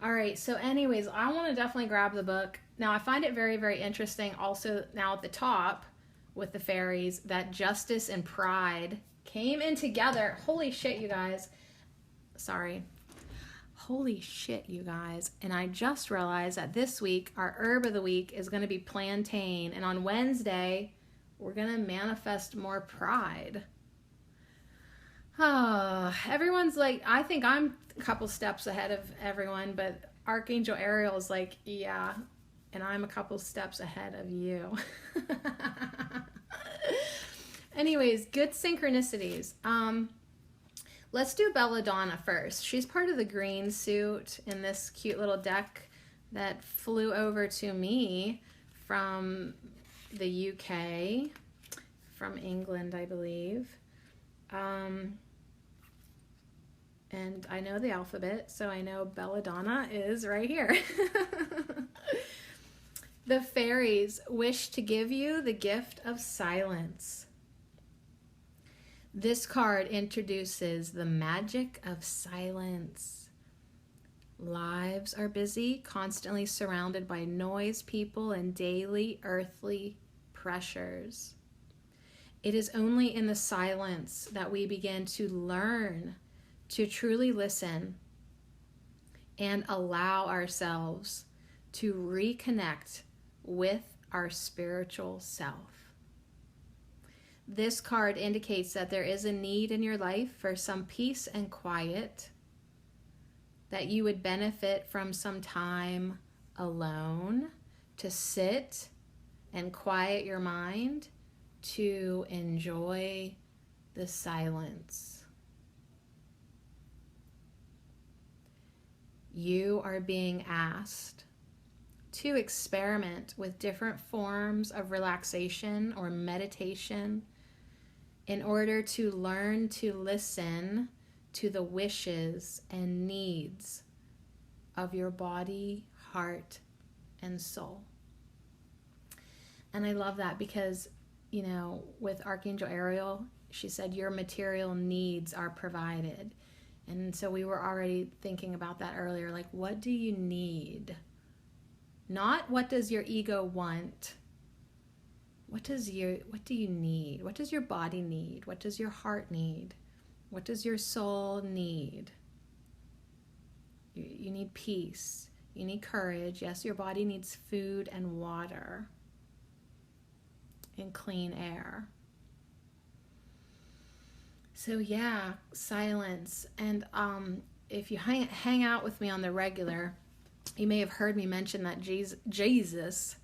All right, so anyways, I want to definitely grab the book. Now, I find it very, very interesting also now at the top with the fairies that justice and pride came in together. Holy shit, you guys. Sorry. Holy shit, you guys. And I just realized that this week, our herb of the week is going to be plantain. And on Wednesday, we're going to manifest more pride. Everyone's like, I think I'm a couple steps ahead of everyone, but Archangel Ariel is like, yeah, and I'm a couple steps ahead of you. Anyways, good synchronicities. Let's do belladonna first. She's part of the green suit in this cute little deck that flew over to me from the UK, from England, I believe. And I know the alphabet, so I know belladonna is right here. The fairies wish to give you the gift of silence. This card introduces the magic of silence. Lives are busy, constantly surrounded by noise, people, and daily earthly pressures. It is only in the silence that we begin to learn to truly listen and allow ourselves to reconnect with our spiritual self. This card indicates that there is a need in your life for some peace and quiet, that you would benefit from some time alone to sit and quiet your mind, to enjoy the silence. You are being asked to experiment with different forms of relaxation or meditation in order to learn to listen to the wishes and needs of your body, heart, and soul. And I love that because, you know, with Archangel Ariel, she said your material needs are provided. And so we were already thinking about that earlier, like, what do you need? Not what does your ego want? What do you need? What does your body need? What does your heart need? What does your soul need? You need peace. You need courage. Yes, your body needs food and water and clean air. So yeah, silence. And if you hang out with me on the regular, you may have heard me mention that Jesus,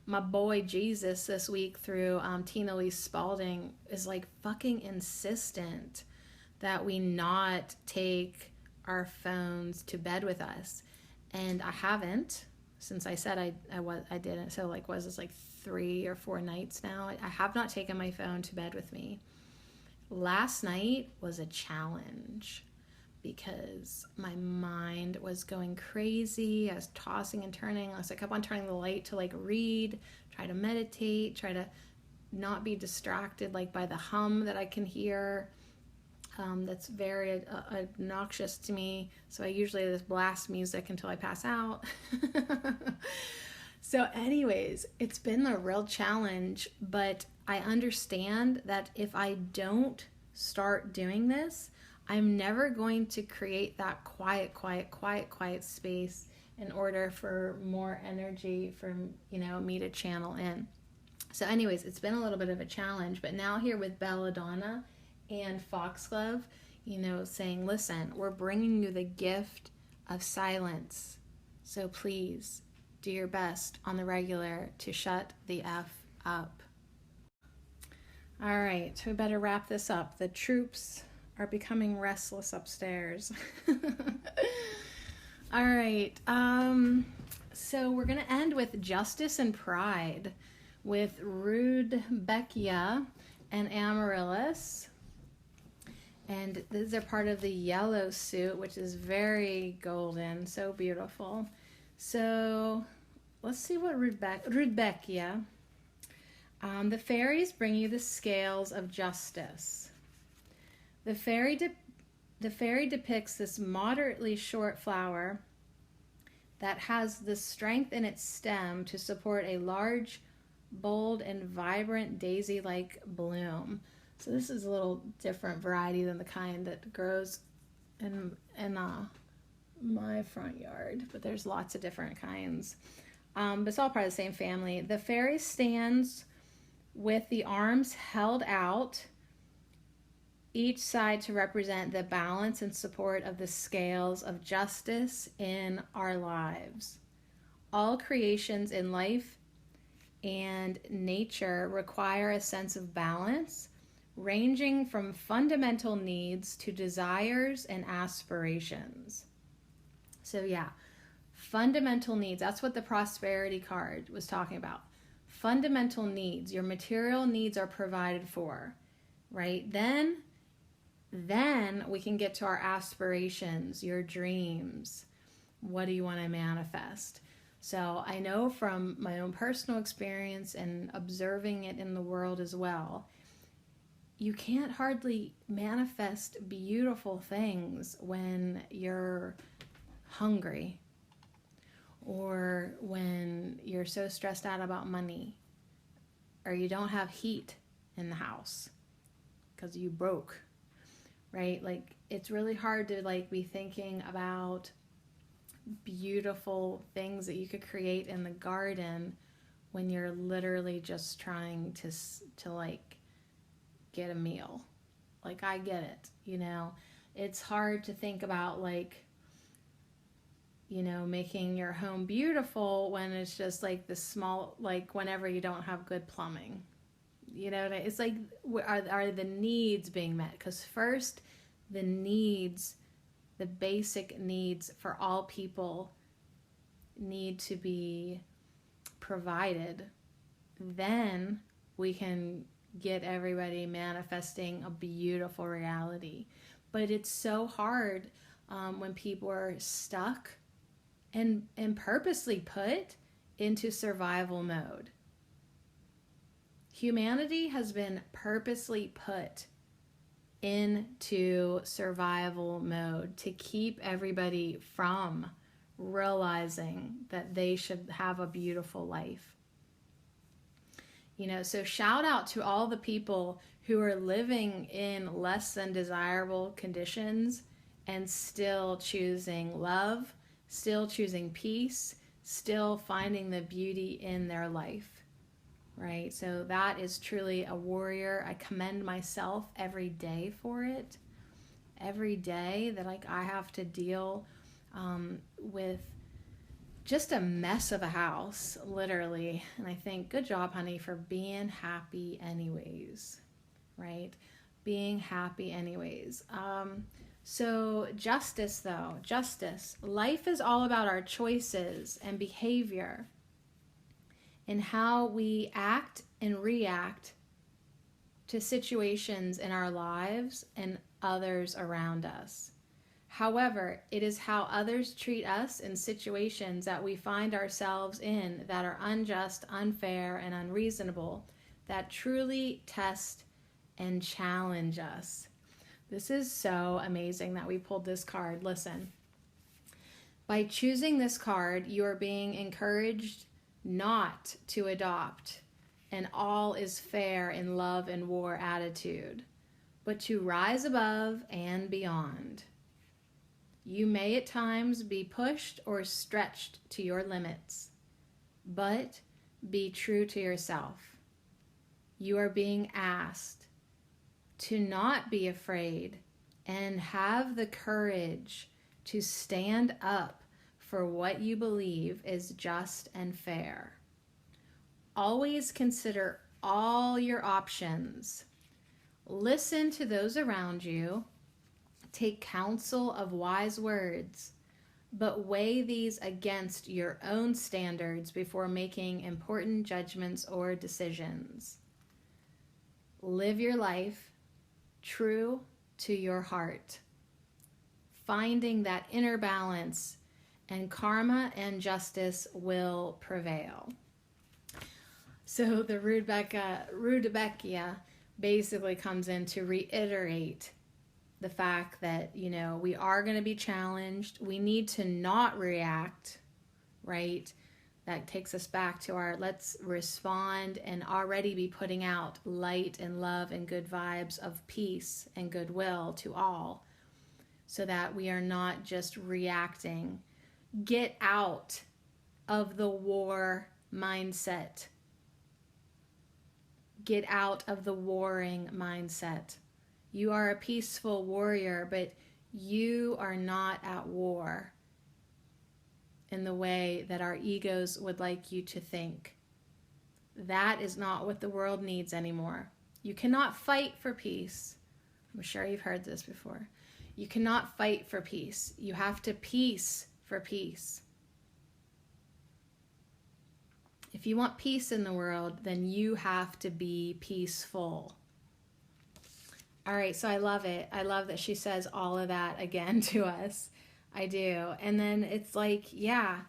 my boy Jesus, this week through Tina Lee Spalding, is like fucking insistent that we not take our phones to bed with us. And I haven't, since I said I didn't. So like, was this like 3 or 4 nights now? I have not taken my phone to bed with me. Last night was a challenge because my mind was going crazy. I was tossing and turning. I kept on turning the light to like read, try to meditate, try to not be distracted like by the hum that I can hear. That's very obnoxious to me. So I usually just blast music until I pass out. So anyways, it's been a real challenge, but I understand that if I don't start doing this, I'm never going to create that quiet space in order for more energy for, you know, me to channel in. So anyways, it's been a little bit of a challenge, but now here with Belladonna and Foxglove, you know, saying, listen, we're bringing you the gift of silence. So please do your best on the regular to shut the F up. All right, we better wrap this up. The troops are becoming restless upstairs. All right, so we're going to end with Justice and Pride with Rudbeckia and Amaryllis. And these are part of the yellow suit, which is very golden, so beautiful. So let's see what Rudbeckia. The fairies bring you the scales of justice. The fairy depicts this moderately short flower that has the strength in its stem to support a large, bold, and vibrant daisy-like bloom. So this is a little different variety than the kind that grows in my front yard, but there's lots of different kinds. But it's all part of the same family. The fairy stands with the arms held out, each side to represent the balance and support of the scales of justice in our lives. All creations in life and nature require a sense of balance, ranging from fundamental needs to desires and aspirations. So yeah, fundamental needs. That's what the prosperity card was talking about. Fundamental needs. Your material needs are provided for, right? Then we can get to our aspirations, your dreams. What do you want to manifest? So I know from my own personal experience and observing it in the world as well, you can't hardly manifest beautiful things when you're hungry or when you're so stressed out about money or you don't have heat in the house because you broke, right? Like, it's really hard to like be thinking about beautiful things that you could create in the garden when you're literally just trying to like get a meal. Like, I get it, you know. It's hard to think about, like, you know, making your home beautiful when it's just like the small, like whenever you don't have good plumbing. You know, it's like, are the needs being met? Because first, the needs, the basic needs for all people need to be provided. Then we can get everybody manifesting a beautiful reality. But it's so hard when people are stuck and purposely put into survival mode. Humanity has been purposely put into survival mode to keep everybody from realizing that they should have a beautiful life. You know, so shout out to all the people who are living in less than desirable conditions and still choosing love, still choosing peace, still finding the beauty in their life, right? So that is truly a warrior. I commend myself every day for it. Every day that like I have to deal with just a mess of a house, literally. And I think, good job, honey, for being happy anyways, right? Being happy anyways. So justice, though, justice. Life is all about our choices and behavior and how we act and react to situations in our lives and others around us. However, it is how others treat us in situations that we find ourselves in that are unjust, unfair, and unreasonable that truly test and challenge us. This is so amazing that we pulled this card. Listen, by choosing this card, you are being encouraged not to adopt an all is fair in love and war attitude, but to rise above and beyond. You may at times be pushed or stretched to your limits, but be true to yourself. You are being asked to not be afraid and have the courage to stand up for what you believe is just and fair. Always consider all your options. Listen to those around you. Take counsel of wise words, but weigh these against your own standards before making important judgments or decisions. Live your life true to your heart, finding that inner balance, and karma and justice will prevail. So the Rudbeckia basically comes in to reiterate the fact that, you know, we are going to be challenged. We need to not react, right? That takes us back to our let's respond and already be putting out light and love and good vibes of peace and goodwill to all so that we are not just reacting. Get out of the war mindset. Get out of the warring mindset. You are a peaceful warrior, but you are not at war in the way that our egos would like you to think. That is not what the world needs anymore. You cannot fight for peace. I'm sure you've heard this before. You cannot fight for peace. You have to peace for peace. If you want peace in the world, then you have to be peaceful. All right, so I love it. I love that she says all of that again to us. I do. And then it's like, yeah,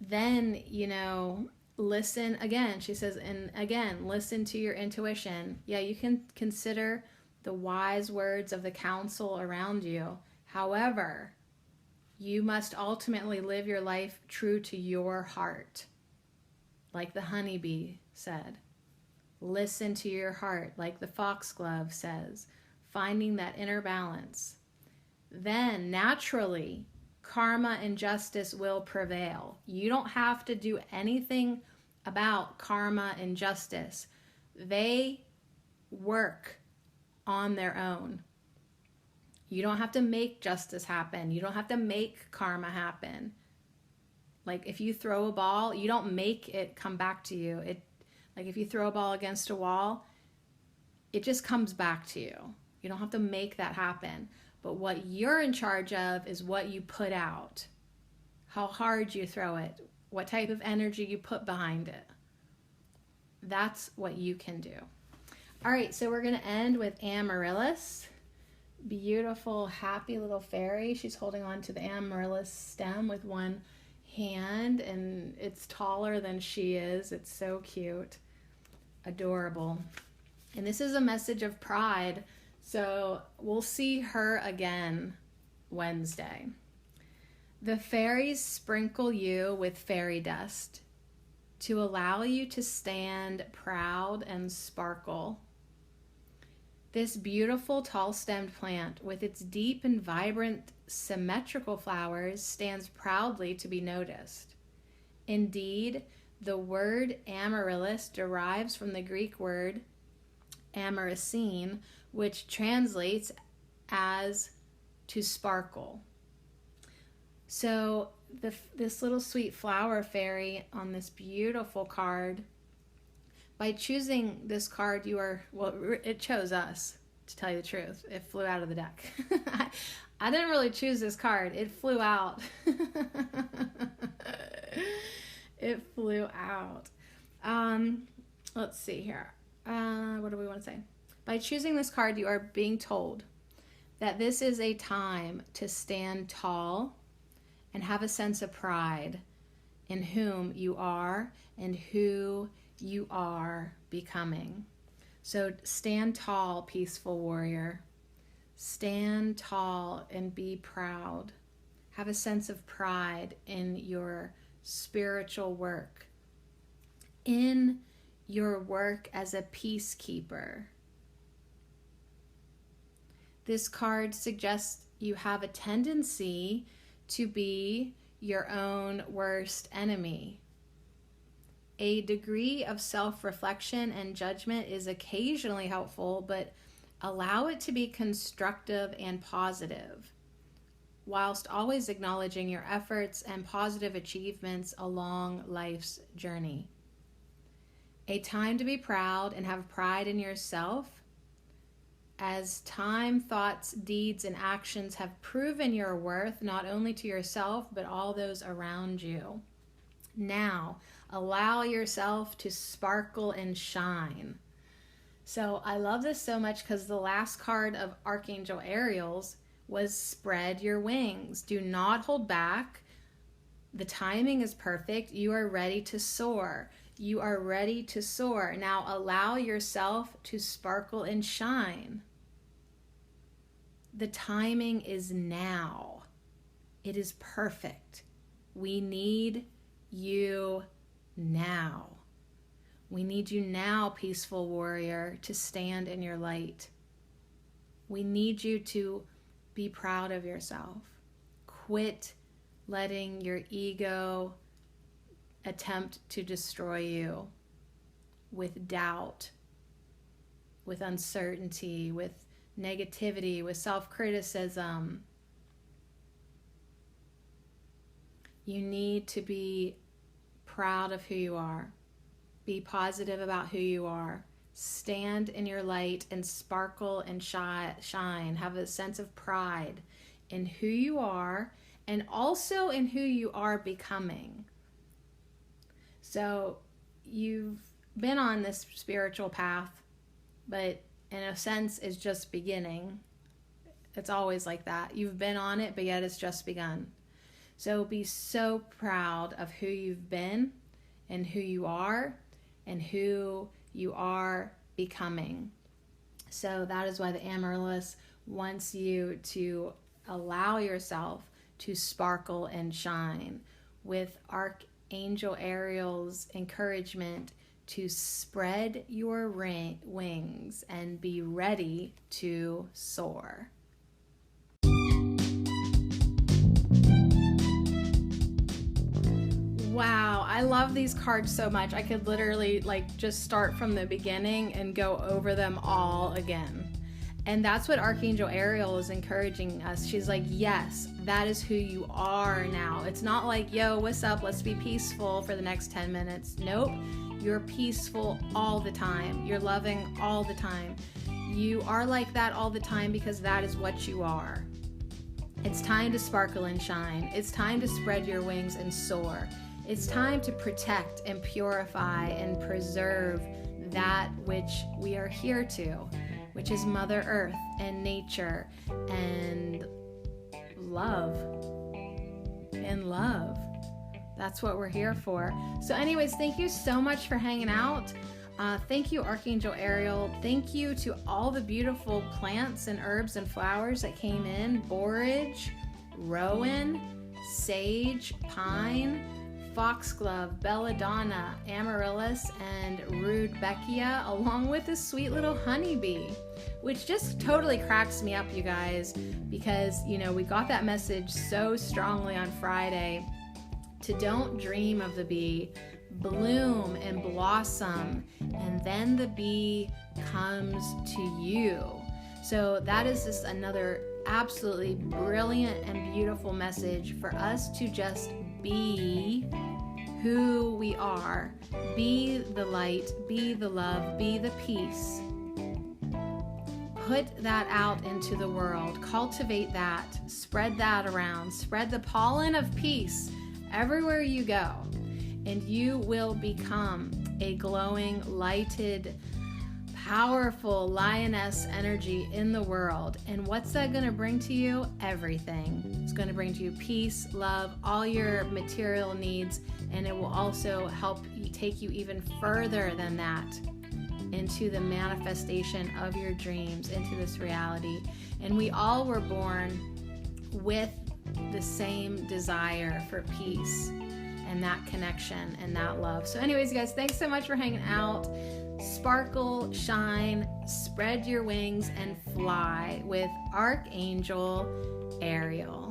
then, you know, listen again. She says, and again, listen to your intuition. Yeah, you can consider the wise words of the counsel around you. However, you must ultimately live your life true to your heart. Like the honeybee said. Listen to your heart, like the foxglove says, finding that inner balance. Then, naturally, karma and justice will prevail. You don't have to do anything about karma and justice. They work on their own. You don't have to make justice happen. You don't have to make karma happen. Like if you throw a ball, you don't make it come back to you. Like if you throw a ball against a wall, it just comes back to you. You don't have to make that happen. But what you're in charge of is what you put out. How hard you throw it. What type of energy you put behind it. That's what you can do. All right, so we're going to end with Amaryllis. Beautiful, happy little fairy. She's holding on to the amaryllis stem with one hand, and it's taller than she is. It's so cute. Adorable. And this is a message of pride. So we'll see her again Wednesday. The fairies sprinkle you with fairy dust to allow you to stand proud and sparkle. This beautiful tall-stemmed plant with its deep and vibrant symmetrical flowers stands proudly to be noticed. Indeed, the word amaryllis derives from the Greek word amaracine, which translates as to sparkle. So this little sweet flower fairy on this beautiful card, by choosing this card, it chose us, to tell you the truth. It flew out of the deck. I didn't really choose this card. It flew out. It flew out. Let's see here. What do we want to say? By choosing this card, you are being told that this is a time to stand tall and have a sense of pride in whom you are and who you are becoming. So stand tall, peaceful warrior. Stand tall and be proud. Have a sense of pride in your spiritual work, in your work as a peacekeeper. This card suggests you have a tendency to be your own worst enemy. A degree of self-reflection and judgment is occasionally helpful, but allow it to be constructive and positive, whilst always acknowledging your efforts and positive achievements along life's journey. A time to be proud and have pride in yourself, as time, thoughts, deeds, and actions have proven your worth not only to yourself, but all those around you. Now, allow yourself to sparkle and shine. So I love this so much because the last card of Archangel Ariel's was spread your wings. Do not hold back. The timing is perfect. You are ready to soar. You are ready to soar. Now allow yourself to sparkle and shine. The timing is now. It is perfect. We need you now. We need you now, peaceful warrior, to stand in your light. We need you to be proud of yourself. Quit letting your ego attempt to destroy you with doubt, with uncertainty, with negativity, with self-criticism. You need to be proud of who you are. Be positive about who you are. Stand in your light and sparkle and shine. Have a sense of pride in who you are and also in who you are becoming. So you've been on this spiritual path, but in a sense it's just beginning. It's always like that. You've been on it, but yet it's just begun. So be so proud of who you've been and who you are and who you are becoming. So that is why the Amaryllis wants you to allow yourself to sparkle and shine with Archangel Ariel's encouragement to spread your wings and be ready to soar. Wow, I love these cards so much. I could literally like just start from the beginning and go over them all again. And that's what Archangel Ariel is encouraging us. She's like, yes, that is who you are now. It's not like, yo, what's up? Let's be peaceful for the next 10 minutes. Nope. You're peaceful all the time. You're loving all the time. You are like that all the time because that is what you are. It's time to sparkle and shine. It's time to spread your wings and soar. It's time to protect and purify and preserve that which we are here to, which is Mother Earth and nature and love. And love. That's what we're here for. So anyways, thank you so much for hanging out. Thank you, Archangel Ariel. Thank you to all the beautiful plants and herbs and flowers that came in. Borage, rowan, sage, pine, foxglove, belladonna, amaryllis, and rudbeckia, along with a sweet little honeybee, which just totally cracks me up, you guys, because, you know, we got that message so strongly on Friday to don't dream of the bee, bloom and blossom, and then the bee comes to you. So that is just another absolutely brilliant and beautiful message for us to just be who we are. Be the light, be the love, be the peace. Put that out into the world. Cultivate that. Spread that around. Spread the pollen of peace everywhere you go. And you will become a glowing, lighted, powerful lioness energy in the world. And what's that going to bring to you? Everything. It's going to bring to you peace, love, all your material needs, and it will also help you take you even further than that into the manifestation of your dreams, into this reality. And we all were born with the same desire for peace and that connection and that love. So anyways, guys, thanks so much for hanging out. Sparkle, shine, spread your wings, and fly with Archangel Ariel.